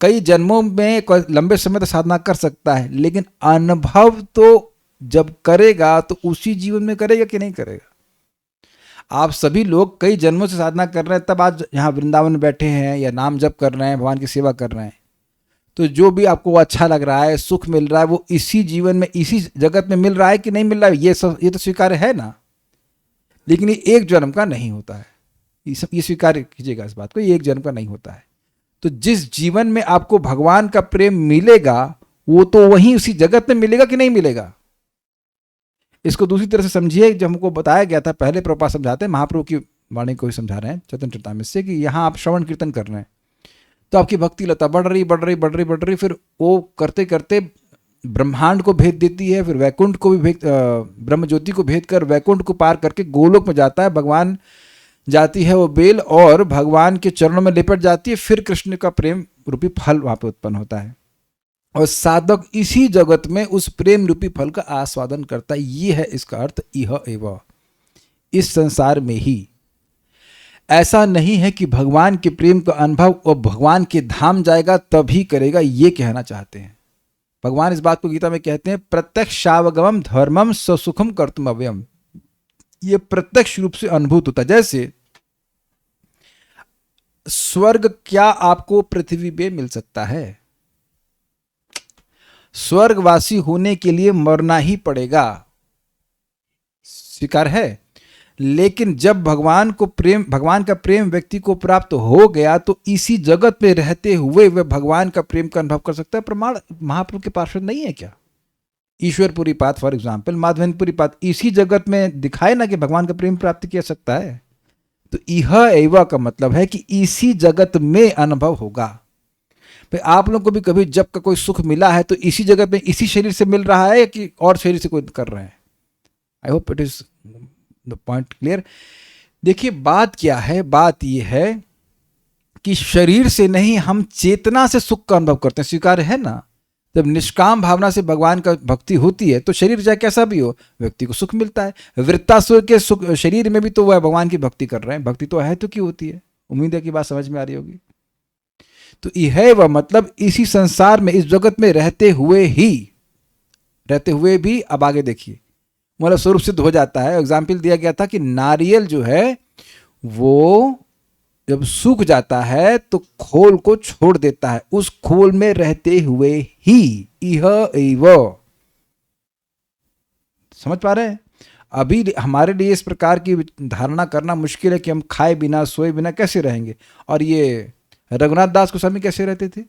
कई जन्मों में लंबे समय तक साधना कर सकता है, लेकिन अनुभव तो जब करेगा तो उसी जीवन में करेगा कि नहीं करेगा? आप सभी लोग कई जन्मों से साधना कर रहे हैं, तब आज यहाँ वृंदावन में बैठे हैं या नाम जप कर रहे हैं, भगवान की सेवा कर रहे हैं। तो जो भी आपको अच्छा लग रहा है, सुख मिल रहा है, वो इसी जीवन में, इसी जगत में मिल रहा है कि नहीं मिल रहा है? ये तो स्वीकार्य है ना। लेकिन ये एक जन्म का नहीं होता है, ये स्वीकार कीजिएगा इस बात को, ये एक जन्म का नहीं होता है। तो जिस जीवन में आपको भगवान का प्रेम मिलेगा वो तो वहीं उसी जगत में मिलेगा कि नहीं मिलेगा? इसको दूसरी तरह से समझिए, जब हमको बताया गया था पहले, प्रभुपाद समझाते हैं, महाप्रभु की वाणी को ही समझा रहे हैं चैतन्य चरितामृत से, कि यहाँ आप श्रवण कीर्तन कर रहे हैं तो आपकी भक्ति लता बढ़ रही बढ़ रही बढ़ रही बढ़ रही, फिर वो करते करते ब्रह्मांड को भेद देती है, फिर वैकुंठ को भी भेद, ब्रह्म ज्योति को भेद कर वैकुंठ को पार करके गोलोक में जाता है, भगवान जाती है वो बेल और भगवान के चरणों में लिपट जाती है, फिर कृष्ण का प्रेम रूपी फल वहां पे उत्पन्न होता है और साधक इसी जगत में उस प्रेम रूपी फल का आस्वादन करता है। ये है इसका अर्थ इह एव, इस संसार में ही। ऐसा नहीं है कि भगवान के प्रेम का अनुभव और भगवान के धाम जाएगा तभी करेगा, ये कहना चाहते हैं भगवान। इस बात को गीता में कहते हैं प्रत्यक्षावगमम धर्मम ससुखम कर्तुम अव्ययम। ये प्रत्यक्ष रूप से अनुभूत होता है। जैसे स्वर्ग क्या आपको पृथ्वी पे मिल सकता है? स्वर्गवासी होने के लिए मरना ही पड़ेगा, स्वीकार है। लेकिन जब भगवान का प्रेम व्यक्ति को प्राप्त हो गया तो इसी जगत में रहते हुए वह भगवान का प्रेम का अनुभव कर सकता है। प्रमाण महाप्रभु के पार्षद नहीं है क्या? ईश्वरपुरी पाद फॉर एग्जाम्पल, माधवेंद्रपुरी पाद, इसी जगत में दिखाए ना कि भगवान का प्रेम प्राप्त किया सकता है। तो इह एव का मतलब है कि इसी जगत में अनुभव होगा। भाई आप लोग को भी कभी जब का कोई सुख मिला है तो इसी जगत में इसी शरीर से मिल रहा है कि और शरीर से कोई कर रहे हैं? I hope it is the point clear. देखिए बात क्या है, बात यह है कि शरीर से नहीं, हम चेतना से सुख का अनुभव करते हैं। स्वीकार है ना? जब निष्काम भावना से भगवान का भक्ति होती है तो शरीर चाहे कैसा भी हो व्यक्ति को सुख मिलता है। वृत्तासुर के सुख शरीर में भी तो वह भगवान की भक्ति कर रहे हैं। भक्ति तो है तो क्यों होती है? उम्मीद है कि बात समझ में आ रही होगी। तो यह वह मतलब इसी संसार में, इस जगत में रहते हुए भी अब आगे देखिए मतलब स्वरूप सिद्ध हो जाता है। एग्जाम्पल दिया गया था कि नारियल जो है वो जब सूख जाता है तो खोल को छोड़ देता है, उस खोल में रहते हुए ही इह एव। समझ पा रहे हैं? अभी हमारे लिए इस प्रकार की धारणा करना मुश्किल है कि हम खाए बिना सोए बिना कैसे रहेंगे। और ये रघुनाथ दास गोस्वामी कैसे रहते थे,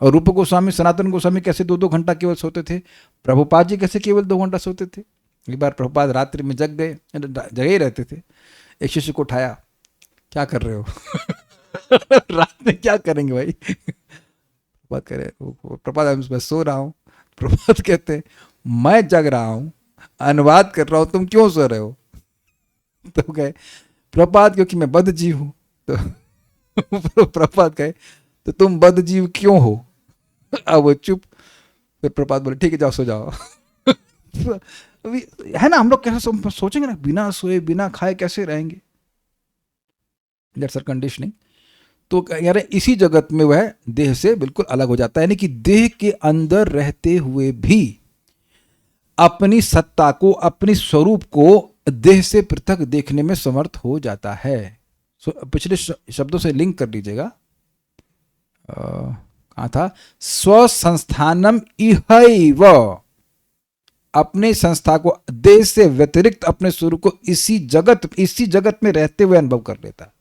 और रूप गोस्वामी, सनातन गोस्वामी कैसे 2-2 घंटा केवल सोते थे, प्रभुपाद जी कैसे केवल 2 घंटा सोते थे। एक बार प्रभुपाद रात्रि में जगे ही रहते थे। एक शिष्य को उठाया, क्या कर रहे हो? रात में क्या करेंगे भाई? प्रभुपाद कह रहे, प्रभुपाद मैं सो रहा हूँ। प्रभुपाद कहते हैं मैं जग रहा हूँ, अनुवाद कर रहा हूँ, तुम क्यों सो रहे हो? तो कहे प्रभुपाद क्योंकि मैं बद्ध जीव हूँ। तो प्रभुपाद कहे तो तुम बद्ध जीव क्यों हो? अब वो चुप। फिर प्रभुपाद बोले ठीक है जाओ सो जाओ। है ना, हम लोग कैसे सोचेंगे ना, बिना सोए बिना खाए कैसे रहेंगे? That's our conditioning. तो यार इसी जगत में वह देह से बिल्कुल अलग हो जाता है, यानी कि देह के अंदर रहते हुए भी अपनी सत्ता को, अपनी स्वरूप को देह से पृथक देखने में समर्थ हो जाता है। पिछले शब्दों से लिंक कर लीजिएगा, कहाँ था? स्वसंस्थानम इहैव, अपने संस्था को देह से व्यतिरिक्त अपने स्वरूप को इसी जगत में रहते हुए अनुभव कर लेता।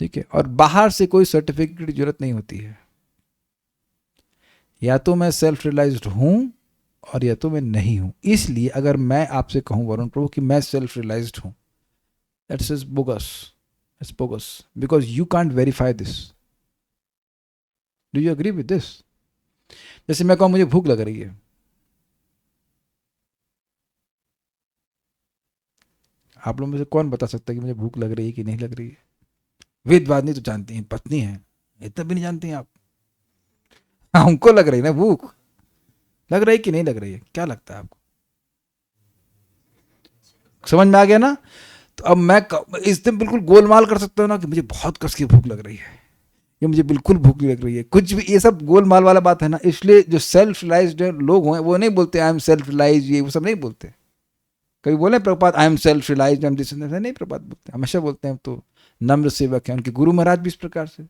ठीक है, और बाहर से कोई सर्टिफिकेट की जरूरत नहीं होती है। या तो मैं सेल्फ रियलाइज्ड हूं और या तो मैं नहीं हूं। इसलिए अगर मैं आपसे कहूं वरुण प्रभु कि मैं सेल्फ रियलाइज्ड हूं, that's is bogus, it's bogus, because you can't verify this. Do you agree with this? जैसे मैं कहूं मुझे भूख लग रही है, आप लोगों में से कौन बता सकता है कि मुझे भूख लग रही है कि नहीं लग रही है? वेदवादिनी तो जानती हैं, पत्नी है, इतना भी नहीं जानती हैं आप। हमको लग रही है ना भूख, लग रही है कि नहीं लग रही है? क्या लगता है आपको? समझ में आ गया ना? तो अब मैं इस दिन बिल्कुल गोलमाल कर सकता हूँ ना कि मुझे बहुत कस की भूख लग रही है, ये मुझे बिल्कुल भूख नहीं लग रही है, कुछ भी, ये सब गोलमाल वाला बात है ना। इसलिए जो सेल्फ रियलाइज्ड लोग हैं वो नहीं बोलते आई एम सेल्फ रियलाइज, ये वो सब नहीं बोलते। कभी बोले Prabhupada I am self realise, हम जिस नहीं प्रभुपाद बोलते, हमेशा बोलते हैं तो नम्र सेवक है। उनके गुरु महाराज भी इस प्रकार से।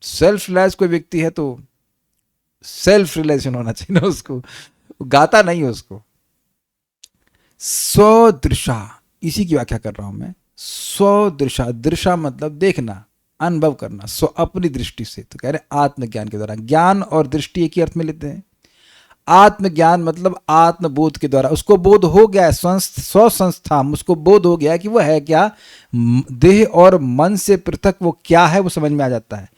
सेल्फ रियलाइज कोई व्यक्ति है तो सेल्फ रियलाइजेशन होना चाहिए ना उसको, गाता नहीं है उसको। स्वदृशा, इसी की व्याख्या कर रहा हूं मैं। स्वदृशा, दृशा मतलब देखना, अनुभव करना, स्व अपनी दृष्टि से। तो कह रहे आत्मज्ञान के द्वारा। ज्ञान और दृष्टि एक ही अर्थ में लेते हैं। आत्मज्ञान मतलब आत्मबोध के द्वारा उसको बोध हो गया है, स्व संस्था उसको बोध हो गया है कि वो है क्या, देह और मन से पृथक वो क्या है, वो समझ में आ जाता है।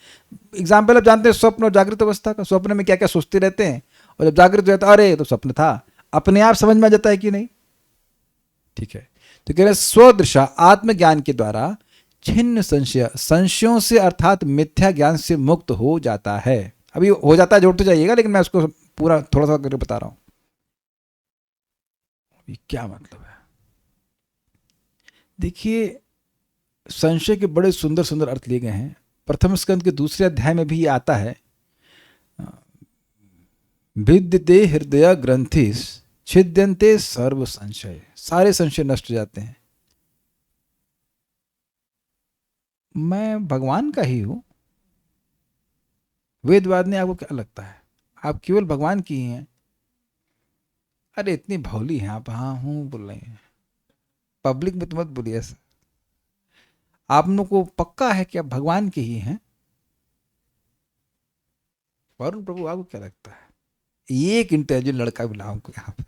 एग्जाम्पल आप जानते हैं स्वप्न और जागृत अवस्था का। स्वप्न में क्या क्या सोचते रहते हैं और जब जागृत हो जाता है अरे तो स्वप्न था, अपने आप समझ में आ जाता है कि नहीं। ठीक है, तो कह रहे स्वदृशा आत्मज्ञान के द्वारा छिन्न संशयों से अर्थात मिथ्या ज्ञान से मुक्त हो जाता है। अभी हो जाता है जोड़ते जाइएगा, लेकिन मैं उसको पूरा थोड़ा सा करके बता रहा हूं ये क्या मतलब है। देखिए संशय के बड़े सुंदर सुंदर अर्थ लिए गए हैं। प्रथम स्कंद के दूसरे अध्याय में भी ये आता है, विद्यते हृदय ग्रंथिस छिद्यन्ते सर्व संशय, सारे संशय नष्ट हो जाते हैं। मैं भगवान का ही हूं, वेदवाद ने आपको क्या लगता है, आप केवल भगवान की ही हैं। अरे इतनी भौली हैं आप, हाँ हूं बोल रहे हैं, पब्लिक में तो मत बोलिए ऐसा। आप लोगों को पक्का है कि आप भगवान के ही हैं। वरुण प्रभु आपको क्या लगता है, एक इंटेलिजेंट लड़का बुलाओ हमको यहाँ पे।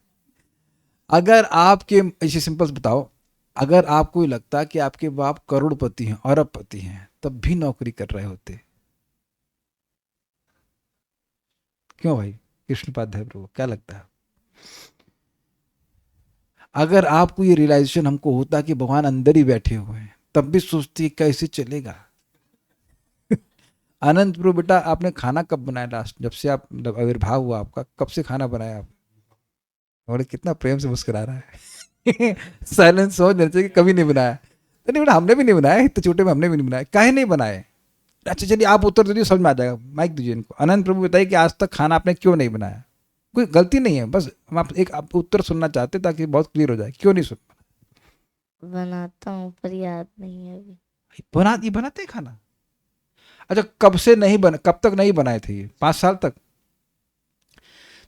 अगर आपके ऐसे सिंपल बताओ, अगर आपको ये लगता कि आपके बाप करोड़पति हैं, अरबपति हैं, तब भी नौकरी कर रहे होते क्यों भाई कृष्णपाध्याय प्रभु, क्या लगता है। अगर आपको ये रियलाइजेशन हमको होता कि भगवान अंदर ही बैठे हुए हैं, तब भी सोचती कैसे चलेगा। आनंद प्रभु बेटा आपने खाना कब बनाया लास्ट, जब से आप मतलब आविर्भाव हुआ आपका, कब से खाना बनाया आप। और कितना प्रेम से मुस्कुरा रहा है। साइलेंस समझ लेना चाहिए कि कभी नहीं बनाया। तो नहीं बेटा हमने भी नहीं बनाया, इतने छोटे में हमने भी नहीं बनाया, काहे नहीं बनाए। अच्छा चलिए आप उत्तर दीजिए, समझ में आ जाएगा। माइक दीजिए इनको। आनंद प्रभु बताइए कि आज तक खाना आपने क्यों नहीं बनाया। कोई गलती नहीं है, बस हम आप उत्तर सुनना चाहते ताकि बहुत क्लियर हो जाए, क्यों नहीं सुन। बनाता हूँ पर याद नहीं है अभी। ये बनाते हैं खाना। अच्छा कब से नहीं बना, कब तक नहीं बनाए थे ये, 5 साल तक।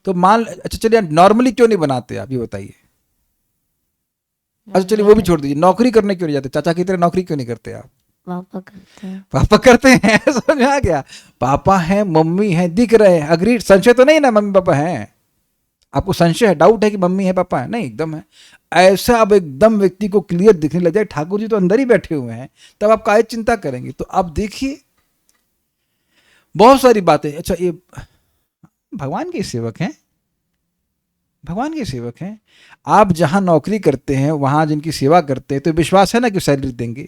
तो मान अच्छा चलिए नॉर्मली क्यों नहीं बनाते आप ये बताइए। अच्छा चलिए वो भी छोड़ दीजिए, नौकरी करने क्यों नहीं जाते, चाचा की तरह नौकरी क्यों नहीं करते आप। पापा करते हैं। पापा करते हैं, समझ में आ गया। पापा हैं, मम्मी हैं, दिख रहे हैं, अग्री। संशय तो नहीं ना मम्मी पापा हैं, आपको संशय है, डाउट है कि मम्मी है पापा है, नहीं एकदम है। ऐसा अब एकदम व्यक्ति को क्लियर दिखने लग जाए ठाकुर जी तो अंदर ही बैठे हुए हैं, तब आप काहे चिंता करेंगे। तो आप देखिए बहुत सारी बातें। अच्छा ये भगवान के सेवक हैं, भगवान के सेवक हैं। आप जहां नौकरी करते हैं वहां जिनकी सेवा करते हैं, तो विश्वास है ना कि सैलरी देंगे,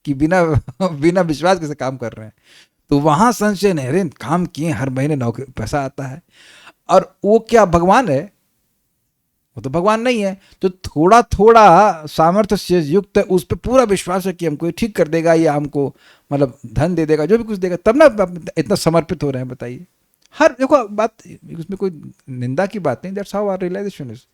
कि बिना विश्वास कैसे काम कर रहे हैं। तो वहां संशय नहीं, अरे काम किए हर महीने नौकरी पैसा आता है। और वो क्या भगवान है, वो तो भगवान नहीं है। तो थोड़ा थोड़ा सामर्थ्य से युक्त उस पर पूरा विश्वास है कि हमको ये ठीक कर देगा, या हमको मतलब धन दे देगा, जो भी कुछ देगा, तब ना इतना समर्पित हो रहे हैं। बताइए हर देखो बात उसमें कोई निंदा की बात नहीं, that's how our realisation is.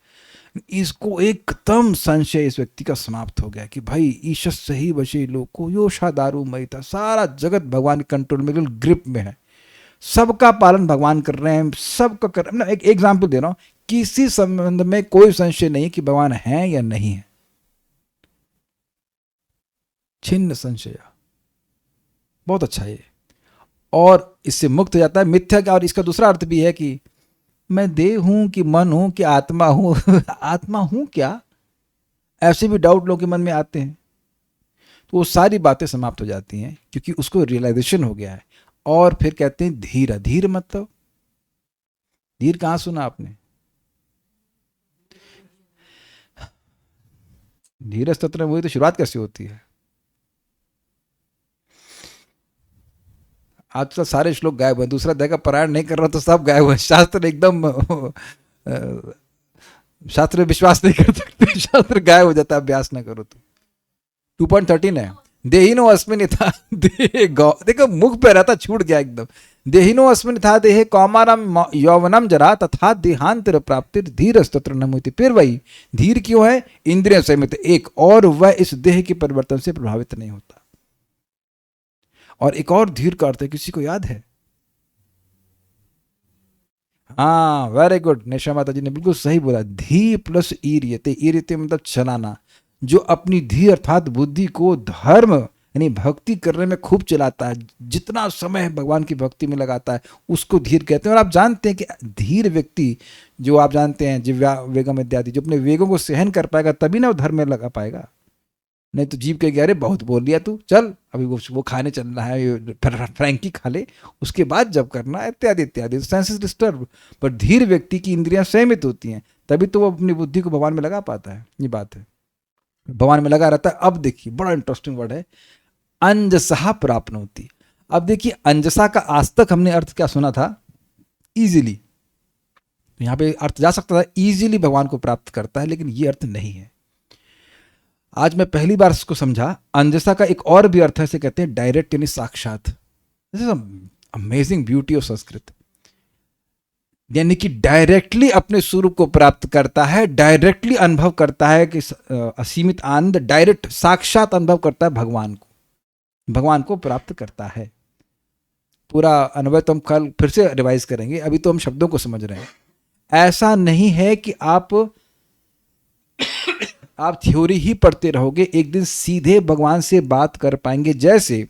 इसको एकदम संशय इस व्यक्ति का समाप्त हो गया कि भाई ईशस सही बचे लोको योशा दारू मई था, सारा जगत भगवान के कंट्रोल में, बिल्कुल ग्रिप में है, सबका पालन भगवान कर रहे हैं, सबका कर रहे हैं। एक एग्जाम्पल दे रहा हूं, किसी संबंध में कोई संशय नहीं कि भगवान है या नहीं है, छिन्न संशय, बहुत अच्छा है। और इससे मुक्त हो जाता है मिथ्या का। और इसका दूसरा अर्थ भी है कि मैं देह हूं कि मन हूं कि आत्मा हूं। आत्मा हूं क्या, ऐसे भी डाउट लोगों के मन में आते हैं। तो वो सारी बातें समाप्त हो जाती हैं क्योंकि उसको रियलाइजेशन हो गया है। और फिर कहते हैं धीर। धीर मतलब धीर कहां सुना आपने, धीर स्तोत्र में वही तो शुरुआत कैसे होती है। आज तो सारे श्लोक गायब है, दूसरा अध्याय का पारायण नहीं कर रहा तो सब गायब है। शास्त्र एकदम शास्त्र में विश्वास नहीं कर सकते, शास्त्र गायब हो जाता है अभ्यास ना करो तो। 2.13 है, देहिनो अस्मिन था देह गौ, देखो मुख पे रहता छूट गया एकदम। देहिनो अस्मिन था देह कौमारम यौवनम जरा तथा देहांतर प्राप्ति धीर स्तोत्र नमोति। फिर वही धीर क्यों है, इंद्रिय संयमित एक, और वह इस देह के परिवर्तन से प्रभावित नहीं होता। और एक और धीर का अर्थ है, किसी को याद है। हाँ वेरी गुड, नेशा माता जी ने बिल्कुल सही बोला। धी प्लस ईरियते, ईरियते मतलब चलाना, जो अपनी धी अर्थात बुद्धि को धर्म यानी भक्ति करने में खूब चलाता है, जितना समय भगवान की भक्ति में लगाता है उसको धीर कहते हैं। और आप जानते हैं कि धीर व्यक्ति, जो आप जानते हैं जिव्या वेगम इत्यादि, जो अपने वेगों को सहन कर पाएगा तभी ना वो धर्म में लगा पाएगा। नहीं तो जीव के अरे बहुत बोल लिया तू, चल अभी वो खाने चलना है, फ्रैंकी खा ले, उसके बाद जब करना है, इत्यादि इत्यादि। Senses disturb. पर धीर व्यक्ति की इंद्रियां संयमित होती हैं, तभी तो वो अपनी बुद्धि को भगवान में लगा पाता है। ये बात है, भगवान में लगा रहता है। अब देखिए बड़ा इंटरेस्टिंग वर्ड है, अंजसा प्राप्नोति। अब देखिए अंजसा का आज तक हमने अर्थ क्या सुना था, इजीली। तो यहाँ पे अर्थ जा सकता था इजीली भगवान को प्राप्त करता है, लेकिन ये अर्थ नहीं है। आज मैं पहली बार इसको समझा। अंजसा का एक और भी अर्थ है, इसे कहते हैं डायरेक्ट, यानी साक्षात। This is amazing beauty of Sanskrit. यानी कि डायरेक्टली अपने स्वरूप को प्राप्त करता है, डायरेक्टली अनुभव करता है कि असीमित आनंद, डायरेक्ट साक्षात अनुभव करता है भगवान को प्राप्त करता है। पूरा अनुभव तो हम कल फिर से रिवाइज करेंगे, अभी तो हम शब्दों को समझ रहे हैं। ऐसा नहीं है कि आप थ्योरी ही पढ़ते रहोगे, एक दिन सीधे भगवान से बात कर पाएंगे। जैसे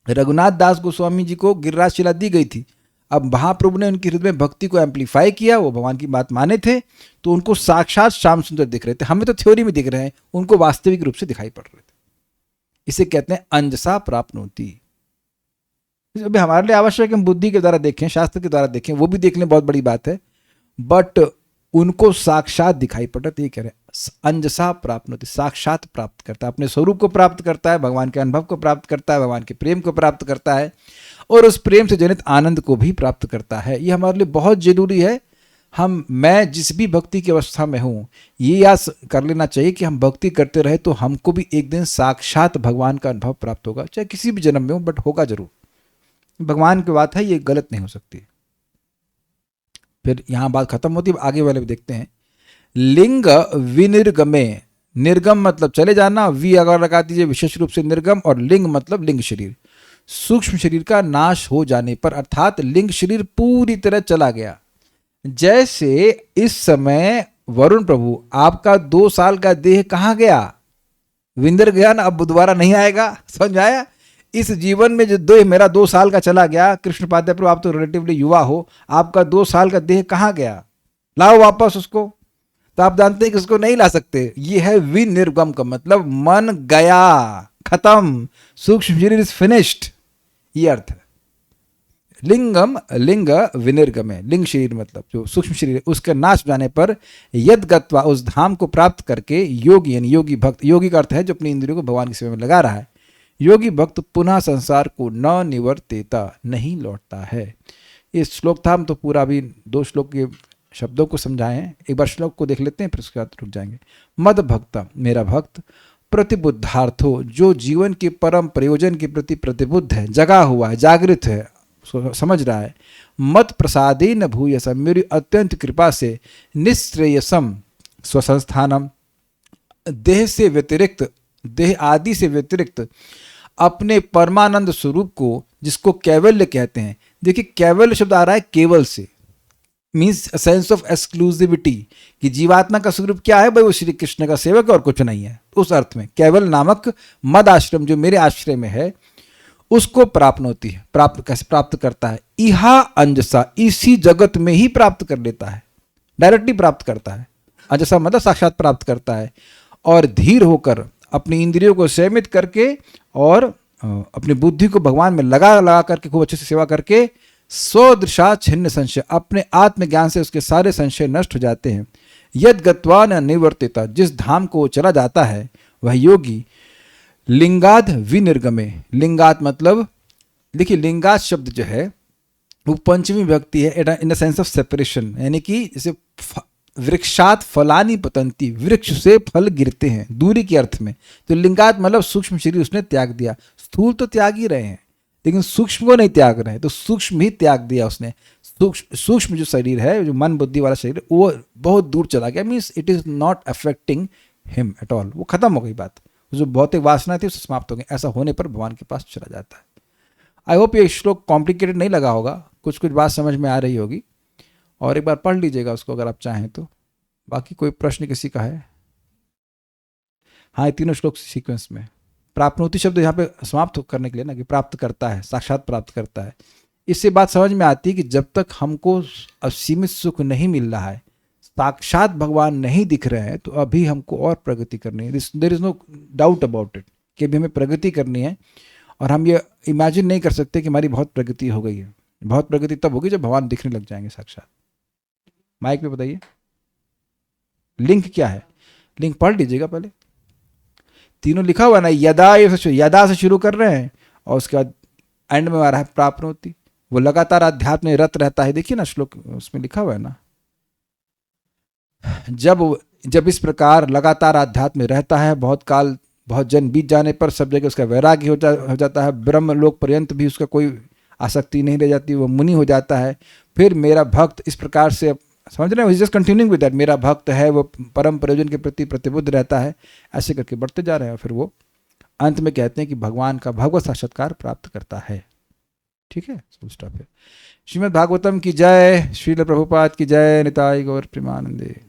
रघुनाथ दास गोस्वामी जी को गिरिराज शिला दी गई थी, अब महाप्रभु ने उनके हृदय में भक्ति को एम्पलीफाई किया, वो भगवान की बात माने थे, तो उनको साक्षात श्याम सुंदर दिख रहे थे। हमें तो थ्योरी में दिख रहे हैं, उनको वास्तविक रूप से दिखाई पड़ रहे थे। इसे कहते हैं अंजसा प्राप्नोति। अभी हमारे लिए आवश्यक है हम बुद्धि के द्वारा देखें, शास्त्र के द्वारा देखें, वो भी देख लें, बहुत बड़ी बात है, बट उनको साक्षात दिखाई पड़ रहा। तो ये कह रहे हैं अंजसा प्राप्नोति, साक्षात प्राप्त करता है, अपने स्वरूप को प्राप्त करता है, भगवान के अनुभव को प्राप्त करता है, भगवान के प्रेम को प्राप्त करता है, और उस प्रेम से जनित आनंद को भी प्राप्त करता है। ये हमारे लिए बहुत जरूरी है। मैं जिस भी भक्ति की अवस्था में हूँ, ये याद कर लेना चाहिए कि हम भक्ति करते रहे तो हमको भी एक दिन साक्षात भगवान का अनुभव प्राप्त होगा, चाहे किसी भी जन्म में हो, बट होगा जरूर। भगवान की बात है, ये गलत नहीं हो सकती। फिर यहाँ बात खत्म होती है, आगे वाले भी देखते हैं। लिंग विनिर्गमे, निर्गम मतलब चले जाना, वी अगर लगा दीजिए विशेष रूप से निर्गम, और लिंग मतलब लिंग शरीर। सूक्ष्म शरीर का नाश हो जाने पर, अर्थात लिंग शरीर पूरी तरह चला गया। जैसे इस समय वरुण प्रभु, आपका 2 साल का देह कहाँ गया, विंदर गया ना, अब दोबारा नहीं आएगा। समझ आया? इस जीवन में जो देह मेरा 2 साल का चला गया, कृष्ण पादे प्रभु आप तो रिलेटिवली युवा हो, आपका 2 साल का देह कहाँ गया, लाओ वापस उसको। तो आप जानते हैं कि उसको नहीं ला सकते। ये है विनिर्गम का मतलब मन गया, खत्म, सूक्ष्म शरीर इज फिनिश्ड, ये अर्थ है। लिंगम, लिंग विनिर्गम है, लिंग शरीर मतलब जो सूक्ष्म शरीर है, उसके नाश जाने पर यद गत्वा, उस धाम को प्राप्त करके, योगी यानी योगी भक्त, योगी का अर्थ है जो अपनी इंद्रियों को भगवान की सेवा में लगा रहा है, योगी भक्त पुनः संसार को न निवर्तेता, नहीं लौटता है। ये श्लोक था, हम तो पूरा अभी 2 श्लोक के शब्दों को समझाए हैं। एक बार श्लोक को देख लेते हैं, फिर उसके बाद रुक जाएंगे। मद भक्त, मेरा भक्त, प्रतिबुद्धार्थो, जो जीवन के परम प्रयोजन के प्रति प्रतिबुद्ध है, जगा हुआ है, जागृत है, समझ रहा है। मत प्रसादे न भूयसम, मेरी अत्यंत कृपा से, निश्रेयसम स्वसंस्थानम, देह से व्यतिरिक्त, देह आदि से व्यतिरिक्त अपने परमानंद स्वरूप को, जिसको कैवल्य कहते हैं। देखिए कैवल्य शब्द आ रहा है केवल से, मीन्स सेंस ऑफ एक्सक्लूसिविटी, कि जीवात्मा का स्वरूप क्या है भाई, वो श्री कृष्ण का सेवक और कुछ नहीं है। उस अर्थ में केवल नामक मद आश्रम जो मेरे आश्रय में है, उसको प्राप्त होती है। प्राप्त कैसे प्राप्त करता है? इहा अंजसा, इसी जगत में ही प्राप्त कर लेता है, डायरेक्टली प्राप्त करता है। अंजसा मतलब साक्षात प्राप्त करता है, और धीर होकर अपनी इंद्रियों को संयमित करके और अपनी बुद्धि को भगवान में लगा करके खूब अच्छे से सेवा करके, स्वदृशा छिन्न संशय, अपने आत्मज्ञान से उसके सारे संशय नष्ट हो जाते हैं। यद गत्वा न निवर्तिता, जिस धाम को चला जाता है वह योगी लिंगाद विनिर्गमे, लिंगात मतलब देखिए लिंगात शब्द जो है वो पंचमी विभक्ति है, in the sense of separation, यानी कि जैसे वृक्षात फलानी पतंती, वृक्ष से फल गिरते हैं, दूरी के अर्थ में। तो लिंगात मतलब सूक्ष्म शरीर उसने त्याग दिया। स्थूल तो त्याग ही रहे हैं, लेकिन सूक्ष्म को नहीं त्याग रहे हैं, तो सूक्ष्म ही त्याग दिया उसने। सूक्ष्म जो शरीर है, जो मन बुद्धि वाला शरीर, वो बहुत दूर चला गया, means it is not affecting him at all, वो खत्म हो गई बात। जो भौतिक वासना थी उससे समाप्त हो गई। ऐसा होने पर भगवान के पास चला जाता है। आई होप ये श्लोक कॉम्प्लिकेटेड नहीं लगा होगा, कुछ कुछ बात समझ में आ रही होगी, और एक बार पढ़ लीजिएगा उसको अगर आप चाहें तो। बाकी कोई प्रश्न किसी का है? हाँ, ये तीनों श्लोक सीक्वेंस में। प्राप्नोति शब्द यहाँ पे समाप्त करने के लिए ना, कि प्राप्त करता है, साक्षात प्राप्त करता है। इससे बात समझ में आती है कि जब तक हमको असीमित सुख नहीं मिल रहा है, साक्षात भगवान नहीं दिख रहे हैं, तो अभी हमको और प्रगति करनी है। There is no doubt about it कि अभी हमें प्रगति करनी है। और हम ये इमेजिन नहीं कर सकते कि हमारी बहुत प्रगति हो गई है। बहुत प्रगति तब होगी जब भगवान दिखने लग जाएंगे साक्षात। माइक पे बताइए लिंक क्या है, लिंक पढ़ लीजिएगा पहले। तीनों लिखा हुआ ना, यदा से शुरू कर रहे हैं और उसके बाद एंड में आ रहा है प्राप्नोति। वो लगातार अध्यात्म में रत रहता है। देखिए ना श्लोक उसमें लिखा हुआ है ना, जब इस प्रकार लगातार अध्यात्म में रहता है, बहुत काल बहुत जन बीत जाने पर सब जगह उसका वैराग्य हो जाता है, ब्रह्म लोक पर्यंत भी उसका कोई आसक्ति नहीं रह जाती, वो मुनि हो जाता है। फिर मेरा भक्त इस प्रकार से, समझ रहे हैं, जस्ट कंटिन्यूइंग विद दैट, मेरा भक्त है वो परम प्रयोजन के प्रति प्रतिबुद्ध रहता है। ऐसे करके बढ़ते जा रहे हैं, फिर वो अंत में कहते हैं कि भगवान का भगवत साक्षात्कार प्राप्त करता है। ठीक है, स्टॉप है। श्रीमद् भागवतम की जय, श्रील प्रभुपाद की जय, निताई गौर प्रेमानंदे।